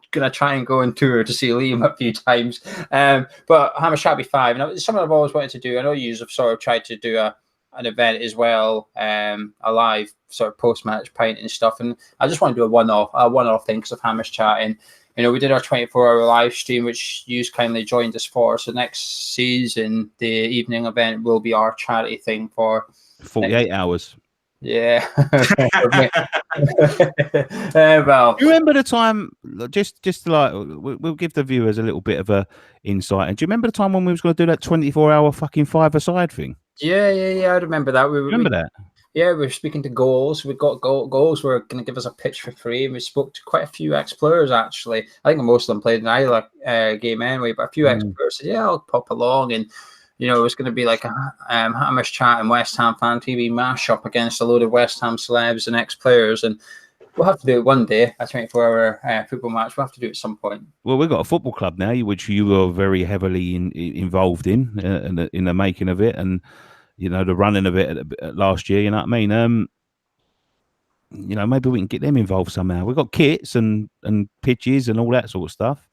going to try and go on tour to see Liam a few times. But Hammers Chat will be 5. And it's something I've always wanted to do. I know you have sort of tried to do an event as well, a live sort of post-match pint and stuff. And I just want to do a one-off thing because of Hammers Chat. And, you know, we did our 24-hour live stream, which you kindly joined us for. So next season, the evening event will be our charity thing for 48 hours. Yeah. Well, do you remember the time? Just like we'll give the viewers a little bit of a insight. And do you remember the time when we was going to do that 24-hour fucking 5-a-side thing? Yeah. I remember that. Remember that? Yeah, we're speaking to goals. We've got goals. We're going to give us a pitch for free. And we spoke to quite a few ex-players, actually. I think most of them played in either game anyway, but a few ex-players said, yeah, I'll pop along. And, you know, it's going to be like a Hammers Chat and West Ham Fan TV mashup against a load of West Ham celebs and ex-players. And we'll have to do it one day, a 24-hour football match. We'll have to do it at some point. Well, we've got a football club now, which you were very heavily involved in the making of it, and you know the running of it at last year. You know what I mean? You know, maybe we can get them involved somehow. We've got kits and pitches and all that sort of stuff.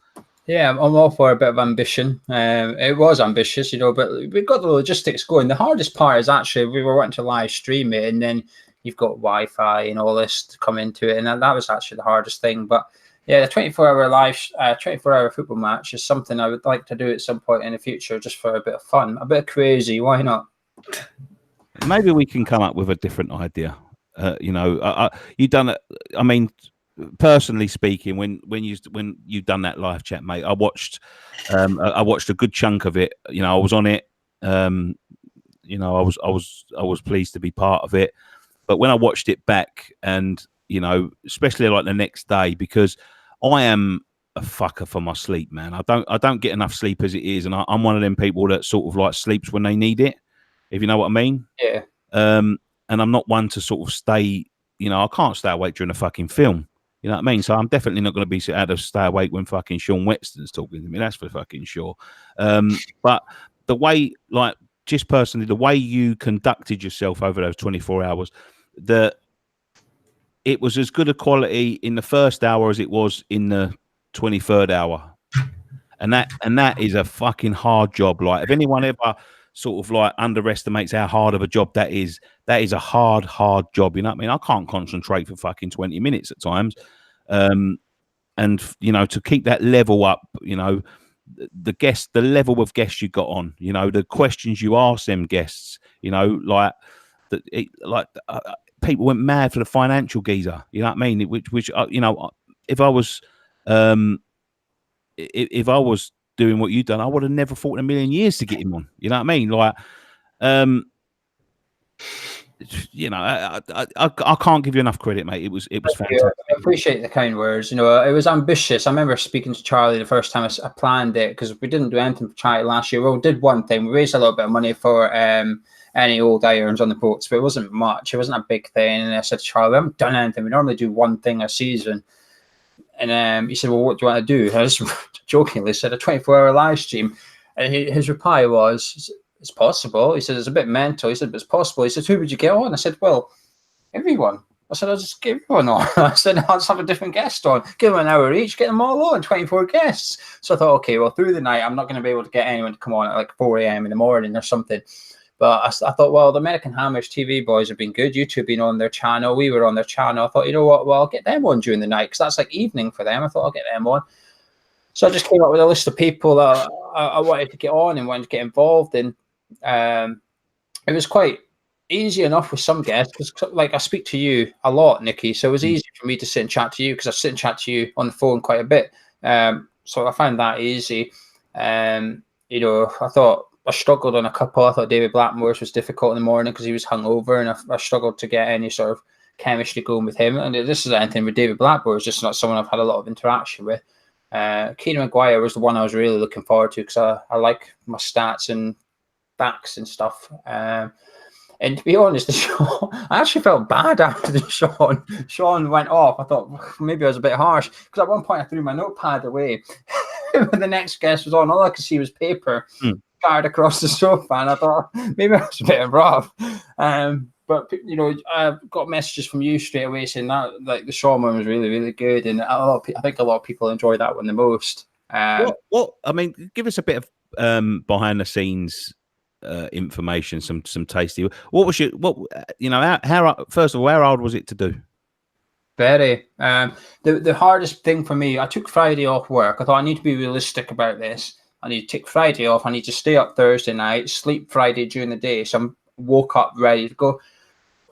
Yeah, I'm all for a bit of ambition. It was ambitious, you know, but we've got the logistics going. The hardest part is actually we were wanting to live stream it, and then you've got Wi-Fi and all this to come into it, and that was actually the hardest thing. But yeah, the 24-hour football match is something I would like to do at some point in the future, just for a bit of fun, a bit of crazy. Why not? Maybe we can come up with a different idea. You know, you done it. I mean, personally speaking, when you've done that live chat, mate, I watched a good chunk of it. You know, I was on it. You know, I was pleased to be part of it. But when I watched it back, and you know, especially like the next day, because I am a fucker for my sleep, man. I don't get enough sleep as it is, and I'm one of them people that sort of like sleeps when they need it, if you know what I mean. Yeah. And I'm not one to sort of stay. You know, I can't stay awake during a fucking film. You know what I mean? So I'm definitely not going to be able to stay awake when fucking Sean Weston's talking to me. That's for fucking sure. But the way, like, just personally, the way you conducted yourself over those 24 hours, that it was as good a quality in the first hour as it was in the 23rd hour. And that is a fucking hard job. Like, if anyone ever sort of like underestimates how hard of a job that is a hard job. You know what I mean? I can't concentrate for fucking 20 minutes at times. And, you know, to keep that level up, you know, the level of guests you got on, you know, the questions you asked them guests, you know, people went mad for the financial geezer. You know what I mean? Which you know, if I was doing what you've done, I would have never thought in a million years to get him on. You know what I mean? Like, you know, I can't give you enough credit, mate. It was fantastic. I appreciate the kind words. You know, it was ambitious. I remember speaking to Charlie the first time I planned it, because we didn't do anything for charity last year. We did one thing. We raised a little bit of money for any old irons on the boats, but it wasn't much. It wasn't a big thing. And I said to Charlie, we haven't done anything. We normally do one thing a season. And he said, well, what do you want to do? I just jokingly said a 24-hour live stream. And his reply was, it's possible. He said, it's a bit mental. He said, but it's possible. He said, who would you get on? I said, well, everyone. I said, I'll just get everyone on. I said, I'll just have a different guest on. Give them an hour each, get them all on, 24 guests. So I thought, okay, well, through the night, I'm not going to be able to get anyone to come on at like 4 a.m. in the morning or something. But I thought, well, the American Hammers TV boys have been good. You two have been on their channel. We were on their channel. I thought, you know what? Well, I'll get them on during the night, because that's like evening for them. I thought I'll get them on. So I just came up with a list of people that I wanted to get on and wanted to get involved in. It was quite easy enough with some guests, because like I speak to you a lot, Nicky. So it was easy for me to sit and chat to you, because I sit and chat to you on the phone quite a bit. So I found that easy. You know, I struggled on a couple. I thought David Blackmore's was difficult in the morning because he was hungover, and I struggled to get any sort of chemistry going with him. And this is anything with David Blackmore. It's just not someone I've had a lot of interaction with. Keenan Maguire was the one I was really looking forward to, because I like my stats and backs and stuff. And to be honest, I actually felt bad after the Sean went off. I thought maybe I was a bit harsh, because at one point I threw my notepad away when the next guest was on. All I could see was paper scattered across the sofa, and I thought maybe I was a bit rough. But you know, I got messages from you straight away saying that like the Sean one was really, really good, and I think a lot of people enjoyed that one the most. What I mean, give us a bit of behind the scenes information, some tasty. What was how first of all, how hard was it to do? Very. The hardest thing for me, I took Friday off work. I thought I need to be realistic about this. I need to take Friday off. I need to stay up Thursday night, sleep Friday during the day. So I woke up ready to go.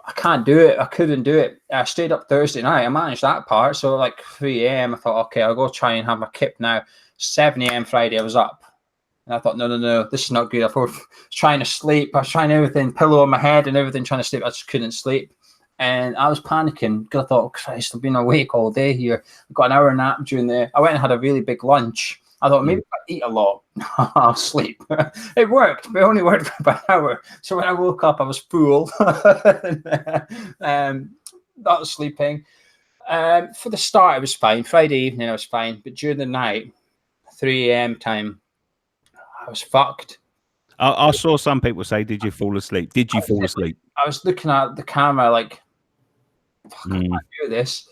I can't do it. I couldn't do it. I stayed up Thursday night. I managed that part. So like 3 a.m. I thought, okay, I'll go try and have my kip now. 7 a.m. Friday, I was up. And I thought, no, this is not good. I was trying to sleep. I was trying everything, pillow on my head and everything, trying to sleep. I just couldn't sleep. And I was panicking because I thought, oh, Christ, I've been awake all day here. I got an hour nap during I went and had a really big lunch. I thought, maybe if I eat a lot, I'll sleep. It worked, but it only worked for about an hour. So when I woke up, I was full. Not sleeping. For the start, it was fine. Friday evening, I was fine. But during the night, 3 a.m. time, I was fucked. I saw some people say, did you fall asleep? Did you fall asleep? I was looking at the camera like, fuck, I can't do this.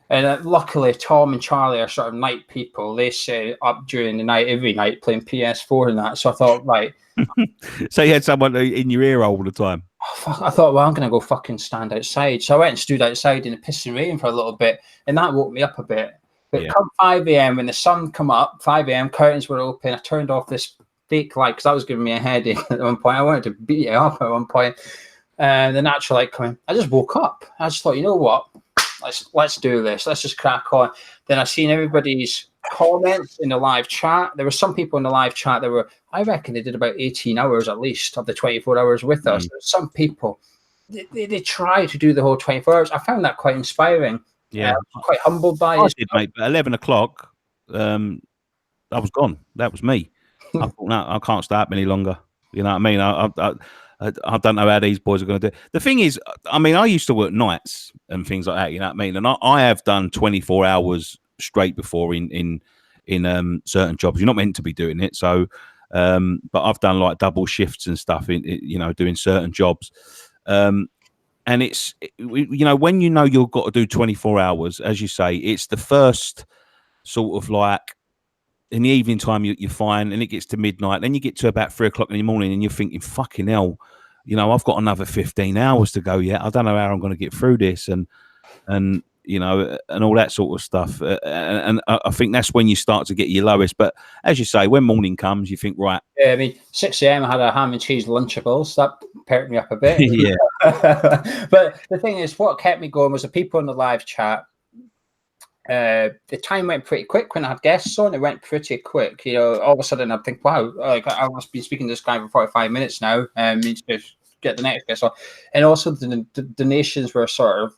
And luckily, Tom and Charlie are sort of night people. They stay up during the night, every night, playing PS4 and that. So I thought, right. So you had someone in your ear all the time? Oh, fuck. I thought, well, I'm going to go fucking stand outside. So I went and stood outside in the pissing rain for a little bit. And that woke me up a bit. But come 5 a.m., when the sun come up, 5 a.m., curtains were open. I turned off this fake light because that was giving me a headache at one point. I wanted to beat it up at one point. And the natural light coming. I just woke up. I just thought, you know what? Let's do this. Let's just crack on. Then I seen everybody's comments in the live chat. There were some people in the live chat that were, I reckon they did about 18 hours at least of the 24 hours with us. Some people, they try to do the whole 24 hours. I found that quite inspiring. Yeah. I'm quite humbled by it. Did, mate, but 11 o'clock, I was gone. That was me. I thought, no, I can't stay up any longer. You know what I mean? I don't know how these boys are going to do it. The thing is, I mean, I used to work nights and things like that. You know what I mean? And I have done 24 hours straight before in certain jobs. You're not meant to be doing it. So, but I've done like double shifts and stuff doing certain jobs. And it's, when you've got to do 24 hours, as you say, it's the first sort of like, in the evening time, you're fine, and it gets to midnight. Then you get to about 3 o'clock in the morning, and you're thinking, "Fucking hell, I've got another 15 hours to go yet. I don't know how I'm going to get through this," and all that sort of stuff. And I think that's when you start to get your lowest. But as you say, when morning comes, you think, right. Yeah, I mean, 6 a.m. I had a ham and cheese Lunchables. That perked me up a bit. Yeah. But the thing is, what kept me going was the people in the live chat. The time went pretty quick when I had guests on. It went pretty quick. All of a sudden I think, wow, like I must be speaking to this guy for 45 minutes now. Need to get the next guest on. And also the donations were sort of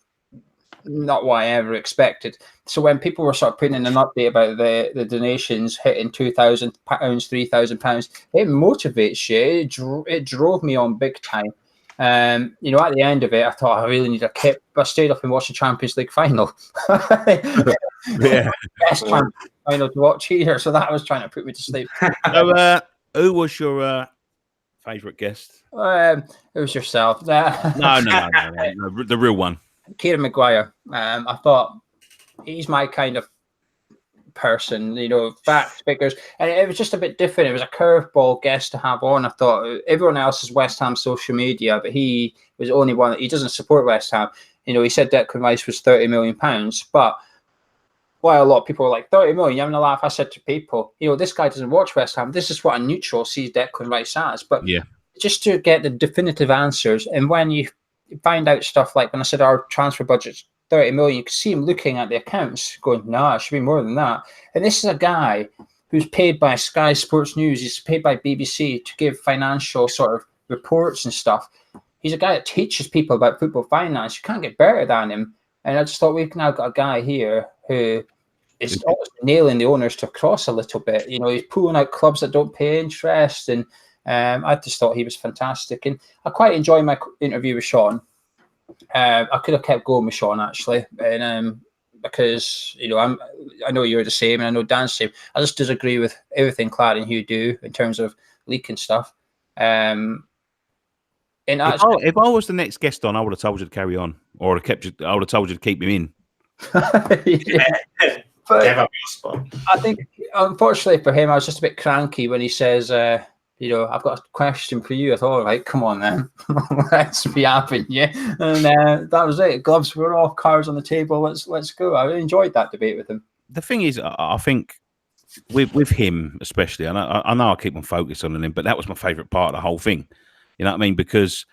not what I ever expected. So when people were sort of putting in an update about the donations hitting £2,000, £3,000, it motivates you. It drove me on big time. At the end of it, I thought I really need a kip. I stayed up and watched the Champions League final. Yeah, best Champions League final to watch here. So that was trying to put me to sleep. So, who was your favourite guest? It was yourself. No, the real one. Kieran Maguire. I thought he's my kind of person, facts, figures, and it was just a bit different. It was a curveball guest to have on. I thought everyone else is West Ham social media, but he was the only one that he doesn't support West Ham. He said Declan Rice was £30 million, but while a lot of people were like 30 million, you're having a laugh. I said to people, this guy doesn't watch West Ham. This is what a neutral sees Declan Rice as. But just to get the definitive answers, and when you find out stuff like when I said our transfer budget's 30 million, you can see him looking at the accounts going, no, it should be more than that. And this is a guy who's paid by Sky Sports News. He's paid by BBC to give financial sort of reports and stuff. He's a guy that teaches people about football finance. You can't get better than him. And I just thought we've now got a guy here who is almost nailing the owners to a cross a little bit. He's pulling out clubs that don't pay interest. And I just thought he was fantastic. And I quite enjoyed my interview with Sean. I could have kept going with Sean actually, and because I know you're the same, and I know Dan's the same. I just disagree with everything Clad and Hugh do in terms of leaking stuff. And if I was the next guest on, I would have told you to carry on, or I would have told you to keep him in. But I think, unfortunately for him, I was just a bit cranky when he says, I've got a question for you. I thought, all right, come on then. Let's be having you. And that was it. Gloves were off, cards on the table. Let's go. I enjoyed that debate with him. The thing is, I think with him especially, and I know I keep on focusing on him, but that was my favourite part of the whole thing. You know what I mean? Because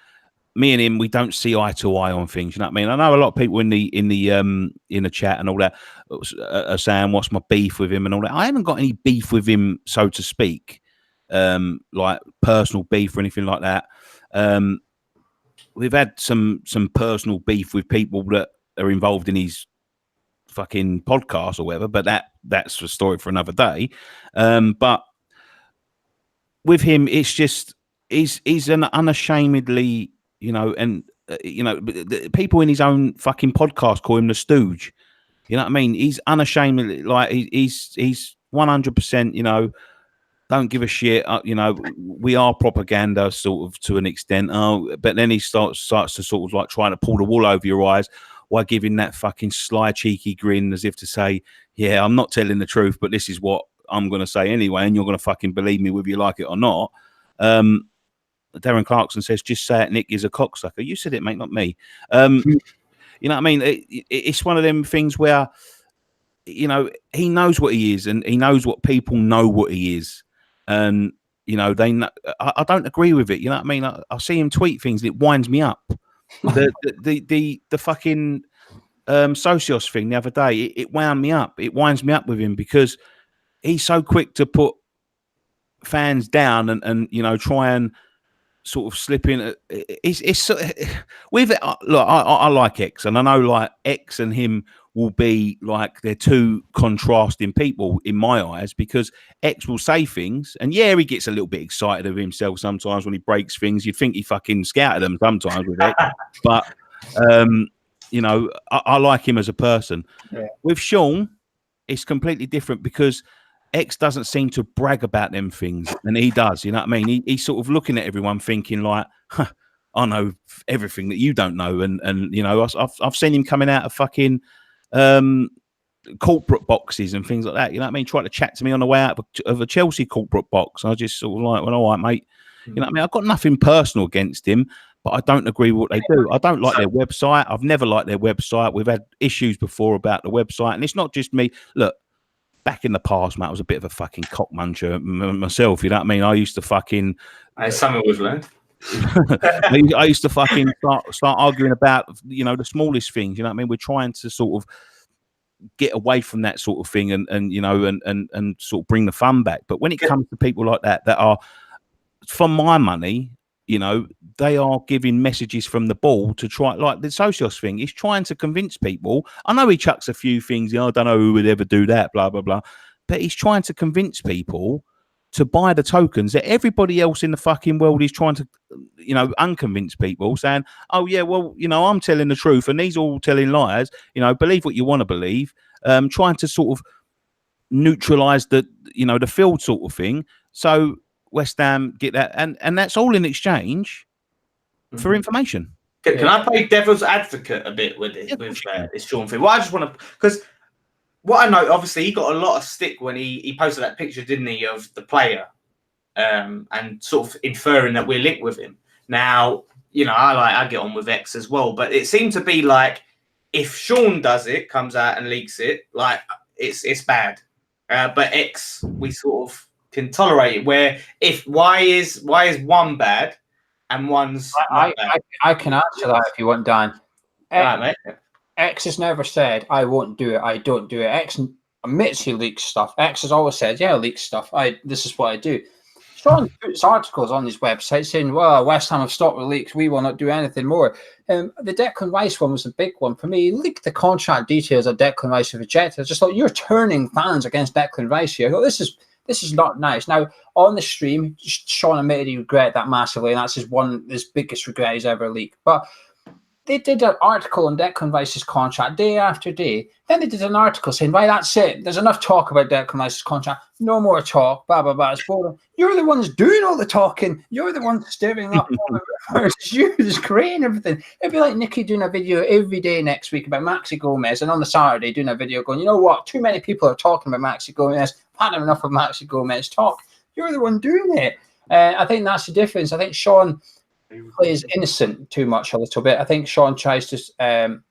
me and him, we don't see eye to eye on things. You know what I mean? I know a lot of people in the chat and all that are saying, "What's my beef with him?" and all that. I haven't got any beef with him, so to speak. like personal beef or anything like that. We've had some personal beef with people that are involved in his fucking podcast or whatever, but that's a story for another day. But with him, it's just he's an unashamedly, you know, and people in his own fucking podcast call him the Stooge. You know what I mean? He's unashamedly like he's 100%. You know, don't give a shit. You know, we are propaganda sort of to an extent. But then he starts to sort of like trying to pull the wool over your eyes while giving that fucking sly, cheeky grin as if to say, yeah, I'm not telling the truth, but this is what I'm going to say anyway, and you're going to fucking believe me whether you like it or not. Darren Clarkson says, just say it, Nick is a cocksucker. You said it, mate, not me. You know what I mean? It's one of them things where, you know, he knows what he is and he knows what people know what he is. And, you know, they know, I don't agree with it. You know what I mean? I see him tweet things and it winds me up. The fucking Socios thing the other day, it wound me up. It winds me up with him because he's so quick to put fans down and you know, try and sort of slip in. It's with it. Look, I like X, and I know like X and him will be like they're two contrasting people in my eyes, because X will say things, and yeah, he gets a little bit excited of himself sometimes when he breaks things. You'd think he fucking scouted them sometimes with X, but you know, I like him as a person. Yeah. With Sean, it's completely different because X doesn't seem to brag about them things, and he does. You know what I mean? He's sort of looking at everyone thinking like, huh, I know everything that you don't know, and you know, I've seen him coming out of fucking corporate boxes and things like that. You know what I mean? Trying to chat to me on the way out of a Chelsea corporate box. I just sort of like, well, all right, mate. You know what I mean? I've got nothing personal against him, but I don't agree with what they do. I don't like their website. I've never liked their website. We've had issues before about the website, and it's not just me. Look, back in the past, mate, I was a bit of a fucking cock muncher myself. You know what I mean? I used to fucking. Something we've learned. I used to fucking start arguing about, you know, the smallest things. You know what I mean? We're trying to sort of get away from that sort of thing, and you know, and sort of bring the fun back. But when it comes to people like that are, for my money, you know, they are giving messages from the ball to try, like the Socios thing. He's trying to convince people. I know he chucks a few things. You know, I don't know who would ever do that, blah, blah, blah. But he's trying to convince people to buy the tokens that everybody else in the fucking world is trying to, you know, unconvince people, saying, oh, yeah, well, you know, I'm telling the truth and these all telling lies. You know, believe what you want to believe. Trying to sort of neutralize the, you know, the field sort of thing. So West Ham get that, and that's all in exchange for information. Can I play devil's advocate a bit with it, with this Sean thing? Well, I just want to, because what I know, obviously, he got a lot of stick when he posted that picture, didn't he, of the player, and sort of inferring that we're linked with him. Now, you know, I get on with X as well, but it seemed to be like if Sean does it, comes out and leaks it, like it's bad. But X, we sort of can tolerate it. Where if why is one bad and one's not bad? I can answer that if you want, Dan. Right, mate. X has never said I won't do it. I don't do it. X admits he leaks stuff. X has always said, yeah, I leak stuff. This is what I do. Sean puts articles on his website saying, well, West Ham have stopped the leaks. We will not do anything more. The Declan Rice one was a big one for me. He leaked the contract details of Declan Rice rejected. I just thought, you're turning fans against Declan Rice here. I thought, this is not nice. Now, on the stream, Sean admitted he regretted that massively, and that's his biggest regret he's ever leaked. But they did an article on Declan Rice's contract day after day. Then they did an article saying, right, that's it. There's enough talk about Declan Rice's contract. No more talk. Blah, blah, blah. It's boring. You're the ones doing all the talking. You're the ones stirring up all the rumors. It's you who's creating everything. It'd be like Nicky doing a video every day next week about Maxi Gomez, and on the Saturday doing a video going, you know what? Too many people are talking about Maxi Gomez. I've had enough of Maxi Gomez talk. You're the one doing it. I think that's the difference. I think Sean plays innocent too much a little bit. I think Sean tries to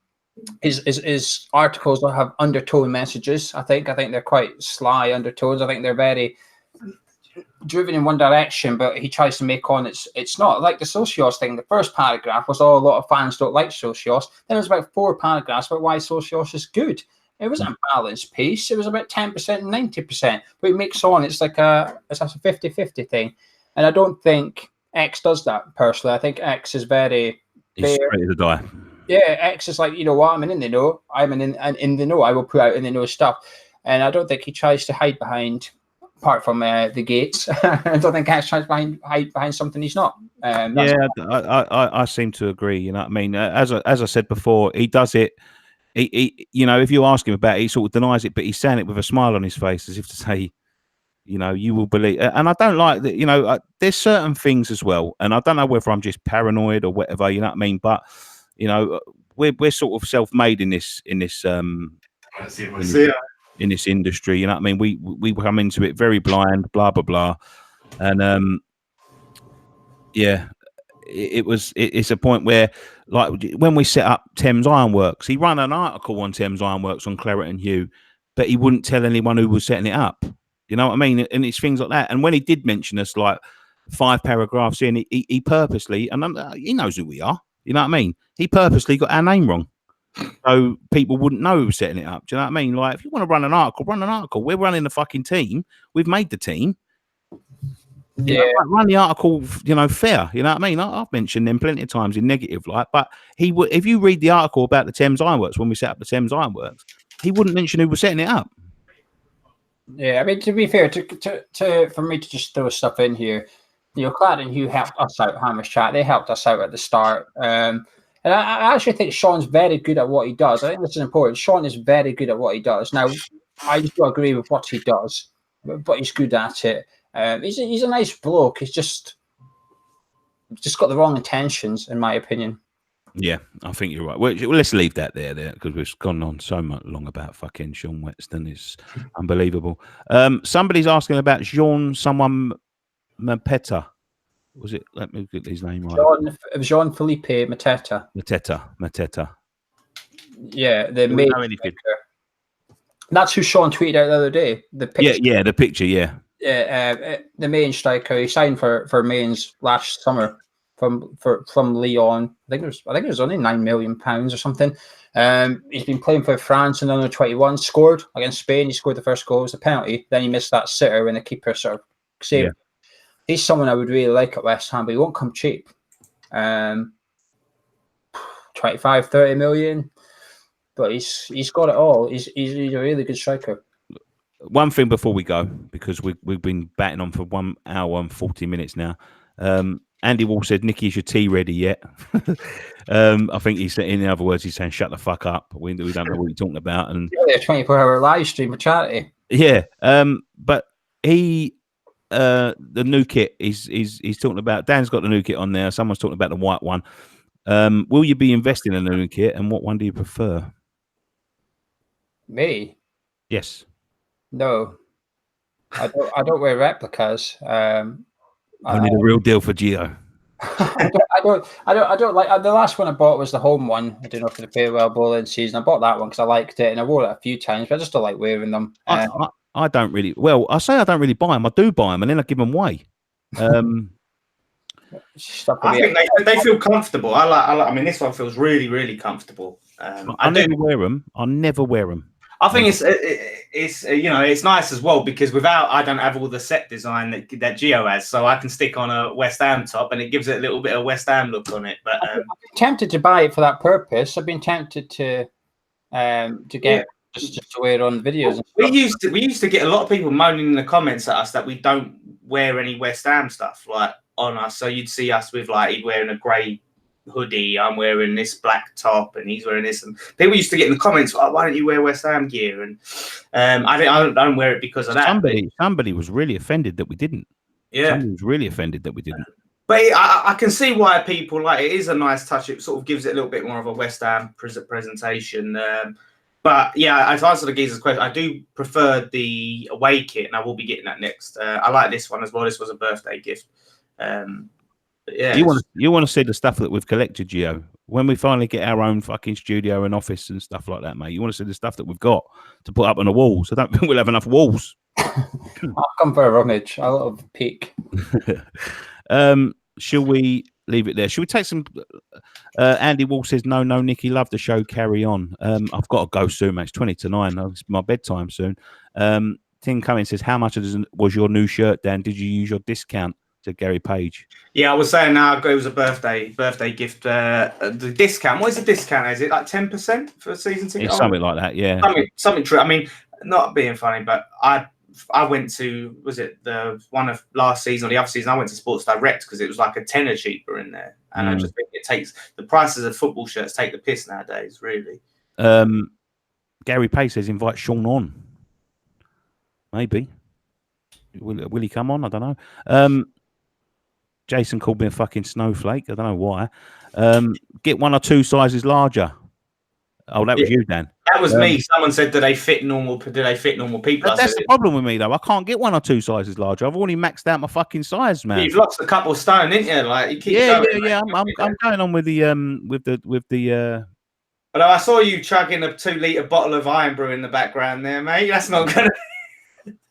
his articles don't have undertone messages. I think they're quite sly undertones. I think they're very driven in one direction, but he tries to make on it's not like the Socios thing. The first paragraph was, a lot of fans don't like Socios. Then there's about 4 paragraphs about why Socios is good. It wasn't a balanced piece. It was about 10% and 90%. But it makes on, it's like a 50-50 thing. And I don't think X does that personally. I think X is very He's fair. ready to die. Yeah, X is like, you know what, I'm in the know. I'm in the know. I will put out in the know stuff. And I don't think he tries to hide behind, apart from the gates. I don't think X tries to hide behind something he's not. Yeah, I seem to agree. You know what I mean? As I said before, he does it. He you know, if you ask him about it, he sort of denies it, but he's saying it with a smile on his face, as if to say, you know, you will believe. And I don't like that. You know, there's certain things as well, and I don't know whether I'm just paranoid or whatever. You know what I mean? But you know, we're sort of self-made in this in this industry. You know what I mean? We come into it very blind, blah blah blah, and yeah. It's a point where, like, when we set up Thames Ironworks, he ran an article on Thames Ironworks on Claret and Hugh, but he wouldn't tell anyone who was setting it up. You know what I mean? And it's things like that. And when he did mention us, like 5 paragraphs in, he purposely, and he knows who we are. You know what I mean? He purposely got our name wrong, so people wouldn't know who was setting it up. Do you know what I mean? Like, if you want to run an article, run an article. We're running the fucking team. We've made the team. You know, run the article, you know, fair. You know what I mean? I've mentioned them plenty of times in negative light, but he would. If you read the article about the Thames Ironworks when we set up the Thames Ironworks, he wouldn't mention who was setting it up. Yeah, I mean, to be fair, for me to just throw stuff in here, you know, Claret and Hugh helped us out, Hamish Chat. They helped us out at the start. And I actually think Sean's very good at what he does. I think this is important. Sean is very good at what he does. Now, I just don't agree with what he does, but he's good at it. He's a nice bloke. He's just got the wrong intentions, in my opinion. Yeah, I think you're right. Well, let's leave that there because we've gone on so much long about fucking Sean Whetstone. It's unbelievable. Somebody's asking about Jean Mapetta. Was it? Let me get his name right. Jean Philippe Mateta. Mateta. Yeah, the main. That's who Sean tweeted out the other day. The picture. Yeah, the picture. Yeah. The main striker. He signed for Mainz last summer from Lyon. I think it was only £9 million or something. He's been playing for France in under 21. Scored against Spain. He scored the first goal. It was a penalty. Then he missed that sitter when the keeper sort of saved. Yeah. He's someone I would really like at West Ham, but he won't come cheap. 25-30 million. But he's got it all. He's a really good striker. One thing before we go, because we've been batting on for 1 hour and 40 minutes now. Andy Wall said, "Nicky, is your tea ready yet?" I think he said, in other words, he's saying, "Shut the fuck up. We don't know what you're talking about." And a 24-hour live stream of charity. Yeah, but he, the new kit, he's talking about. Dan's got the new kit on there. Someone's talking about the white one. Will you be investing in a new kit, and what one do you prefer? Me? Yes. No, I don't wear replicas. Only the real deal for Gio. I don't like the last one I bought was the home one. I don't know for the farewell bowling season. I bought that one because I liked it and I wore it a few times, but I just don't like wearing them. I don't really. Well, I say I don't really buy them. I do buy them and then I give them away. I think they feel comfortable. I mean, this one feels really, really comfortable. I never wear them. I never wear them. I think it's you know, it's nice as well because I don't have all the set design that Gio has, so I can stick on a West Ham top and it gives it a little bit of West Ham look on it. But I've been tempted to buy it for that purpose. I've been tempted to get just to wear it on videos. We used to get a lot of people moaning in the comments at us that we don't wear any West Ham stuff like on us. So you'd see us with like he's wearing a grey hoodie, I'm wearing this black top, and he's wearing this. And people used to get in the comments, "Oh, why don't you wear West Ham gear?" And I don't wear it because of that. Somebody was really offended that we didn't. Yeah, somebody was really offended that we didn't. But I can see why people like it. Is a nice touch. It sort of gives it a little bit more of a West Ham presentation. But yeah, to answer the geezer's question, I do prefer the away kit, and I will be getting that next. I like this one as well. This was a birthday gift. Yeah, you want to see the stuff that we've collected, Gio. When we finally get our own fucking studio and office and stuff like that, mate. You want to see the stuff that we've got to put up on the walls. I don't think we'll have enough walls. I'll come for a rummage. I love peek. Shall we leave it there. Should we take some? Andy Wall says, no, Nicky, love the show. Carry on. I've got to go soon, mate. It's 20 to 9. It's my bedtime soon. Tim Cummins says, how much was your new shirt, Dan? Did you use your discount? To Gary Page. Yeah, I was saying now it was a birthday gift. The discount. What is the discount? Is it like 10% for a season ticket? It's something like that, yeah. Something true. I mean, not being funny, but I went to, was it the one of last season or the other season? I went to Sports Direct because it was like a tenner cheaper in there, and I just think it takes the prices of football shirts take the piss nowadays. Really. Gary Page says invite Sean on. Maybe. Will he come on? I don't know. Jason called me a fucking snowflake. I don't know why. Get 1 or 2 sizes larger. Oh, that was you, Dan. That was me. Someone said, "Do they fit normal? Do they fit normal people?" That's the problem with me, though. I can't get 1 or 2 sizes larger. I've already maxed out my fucking size, man. You've lost a couple of stone, didn't you? Like you keep going, yeah. I'm going on with the. Although I saw you chugging a 2-litre bottle of Iron Brew in the background there, mate. That's not gonna.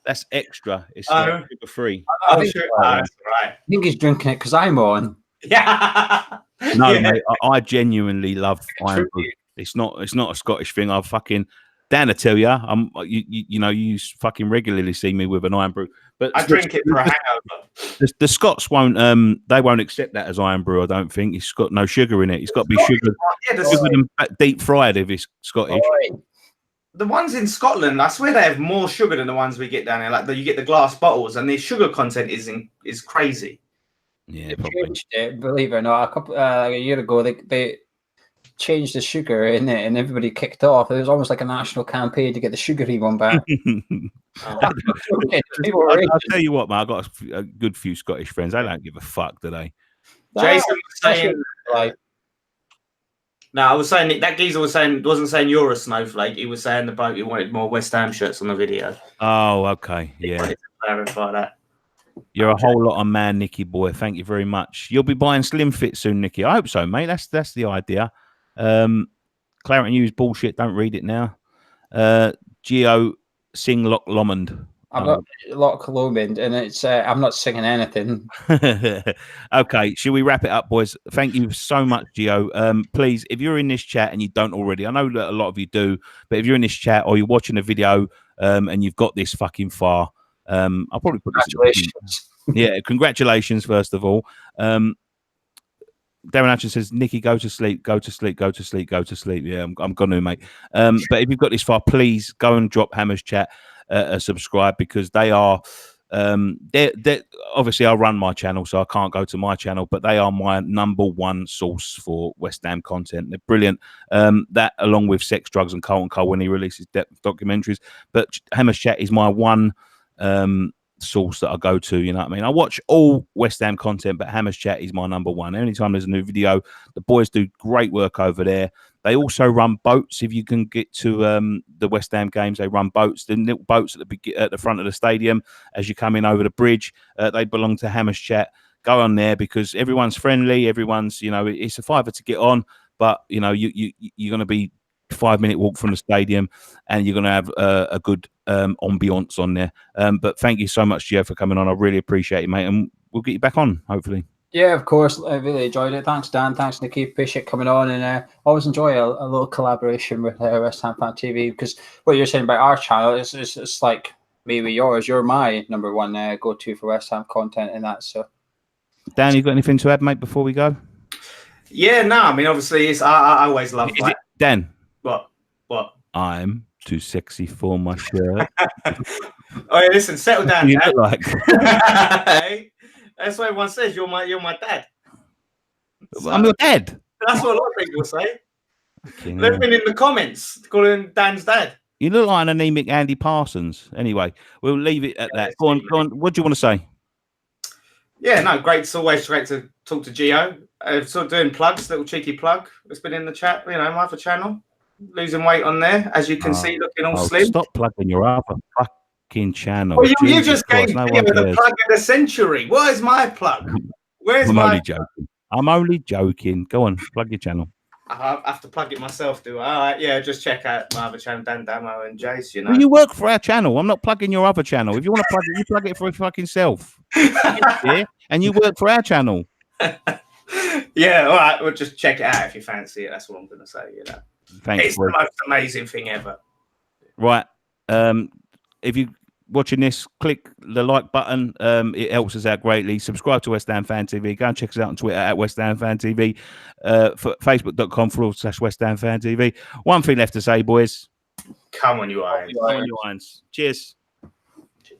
That's extra. It's super free. Oh, sure. That's right. I think he's drinking it because I'm on. Yeah. No, mate. I genuinely love Iron Brew. It's not a Scottish thing. I fucking Dan, I tell you, you fucking regularly see me with an Iron Brew. But I drink it for a hangover. The Scots won't. They won't accept that as Iron Brew. I don't think it's got no sugar in it. It's got to be sugar and deep fried if it's Scottish. The ones in Scotland, I swear they have more sugar than the ones we get down here. Like you get the glass bottles, and the sugar content is crazy. Yeah, they changed it, believe it or not. A year ago, they changed the sugar in it, and everybody kicked off. It was almost like a national campaign to get the sugary one back. I'll tell you what, man. I've got a good few Scottish friends. They don't give a fuck, do they? Jason was saying. No, I was saying that geezer wasn't saying you're a snowflake. He was saying the bloke who wanted more West Ham shirts on the video. Oh, okay, yeah. To clarify that. You're a whole lot of man, Nicky boy. Thank you very much. You'll be buying Slim Fit soon, Nicky. I hope so, mate. That's the idea. Clarence News bullshit. Don't read it now. Geo Sing Loch Lomond. I'm not Loch Lomond, and it's I'm not singing anything. Okay, should we wrap it up, boys? Thank you so much, Gio. Please, if you're in this chat and you don't already, I know that a lot of you do, but if you're in this chat or you're watching a video and you've got this fucking far, I'll probably put congratulations. Yeah, congratulations first of all. Darren Hutchins says, Nicky, go to sleep, go to sleep, go to sleep, go to sleep. Yeah, I'm gonna, mate. But if you've got this far, please go and drop Hammer's Chat a subscribe, because they are they're obviously I run my channel, so I can't go to my channel, but they are my #1 source for West Ham content. They're brilliant. That along with Sex, Drugs and Coal when he releases documentaries. But Hammer's Chat is my one source that I go to, you know what I mean? I watch all West Ham content, but Hammer's Chat is my #1. Anytime there's a new video, the boys do great work over there. They also run boats. If you can get to the West Ham games, they run boats. The little boats at the front of the stadium as you come in over the bridge, they belong to Hammer's Chat. Go on there because everyone's friendly. Everyone's, it's a fiver to get on, but you're going to be 5-minute walk from the stadium, and you're going to have a good ambiance on there. But thank you so much, Gio, for coming on. I really appreciate it, mate, and we'll get you back on hopefully. Yeah, of course. I really enjoyed it. Thanks, Dan. Thanks, Nicky. Appreciate coming on, and always enjoy a little collaboration with West Ham Fan TV, because what you're saying about our channel is like me with yours. You're my #1 go-to for West Ham content and that. So, Dan, you got anything to add, mate, before we go? Yeah, no. I mean, obviously, I always love that. Dan. What? I'm too sexy for my shirt. Oh, yeah, listen, settle down. You look like. Hey, that's what everyone says. You're my dad. So, I'm your dad. That's what a lot of people say. Let me in the comments calling Dan's dad. You look like an anemic Andy Parsons. Anyway, we'll leave it at that. Go on. What do you want to say? Yeah, no, great. It's always great to talk to Gio. Sort of doing plugs, little cheeky plug. It's been in the chat. My other channel. Losing weight on there, as you can see, looking all slim. Stop plugging your other fucking channel. Well, you just gave me the plug of the century. What is my plug? Where's my? I'm only joking. Go on, plug your channel. I have to plug it myself, do I? All right, yeah, just check out my other channel, Dan Damo and Jace. Well, you work for our channel. I'm not plugging your other channel. If you want to plug it, you plug it for your fucking self. Yeah? And you work for our channel. Yeah, all right. We'll just check it out if you fancy it. That's what I'm going to say. You know, Thanks, it's boy. the most amazing thing ever. Right. If you watching this, click the like button. It helps us out greatly. Subscribe to West Ham Fan TV. Go and check us out on Twitter at West Ham Fan TV. For Facebook.com/West Ham Fan TV. One thing left to say, boys. Come on, you Irons. Come on, you Irons. Cheers. Cheers.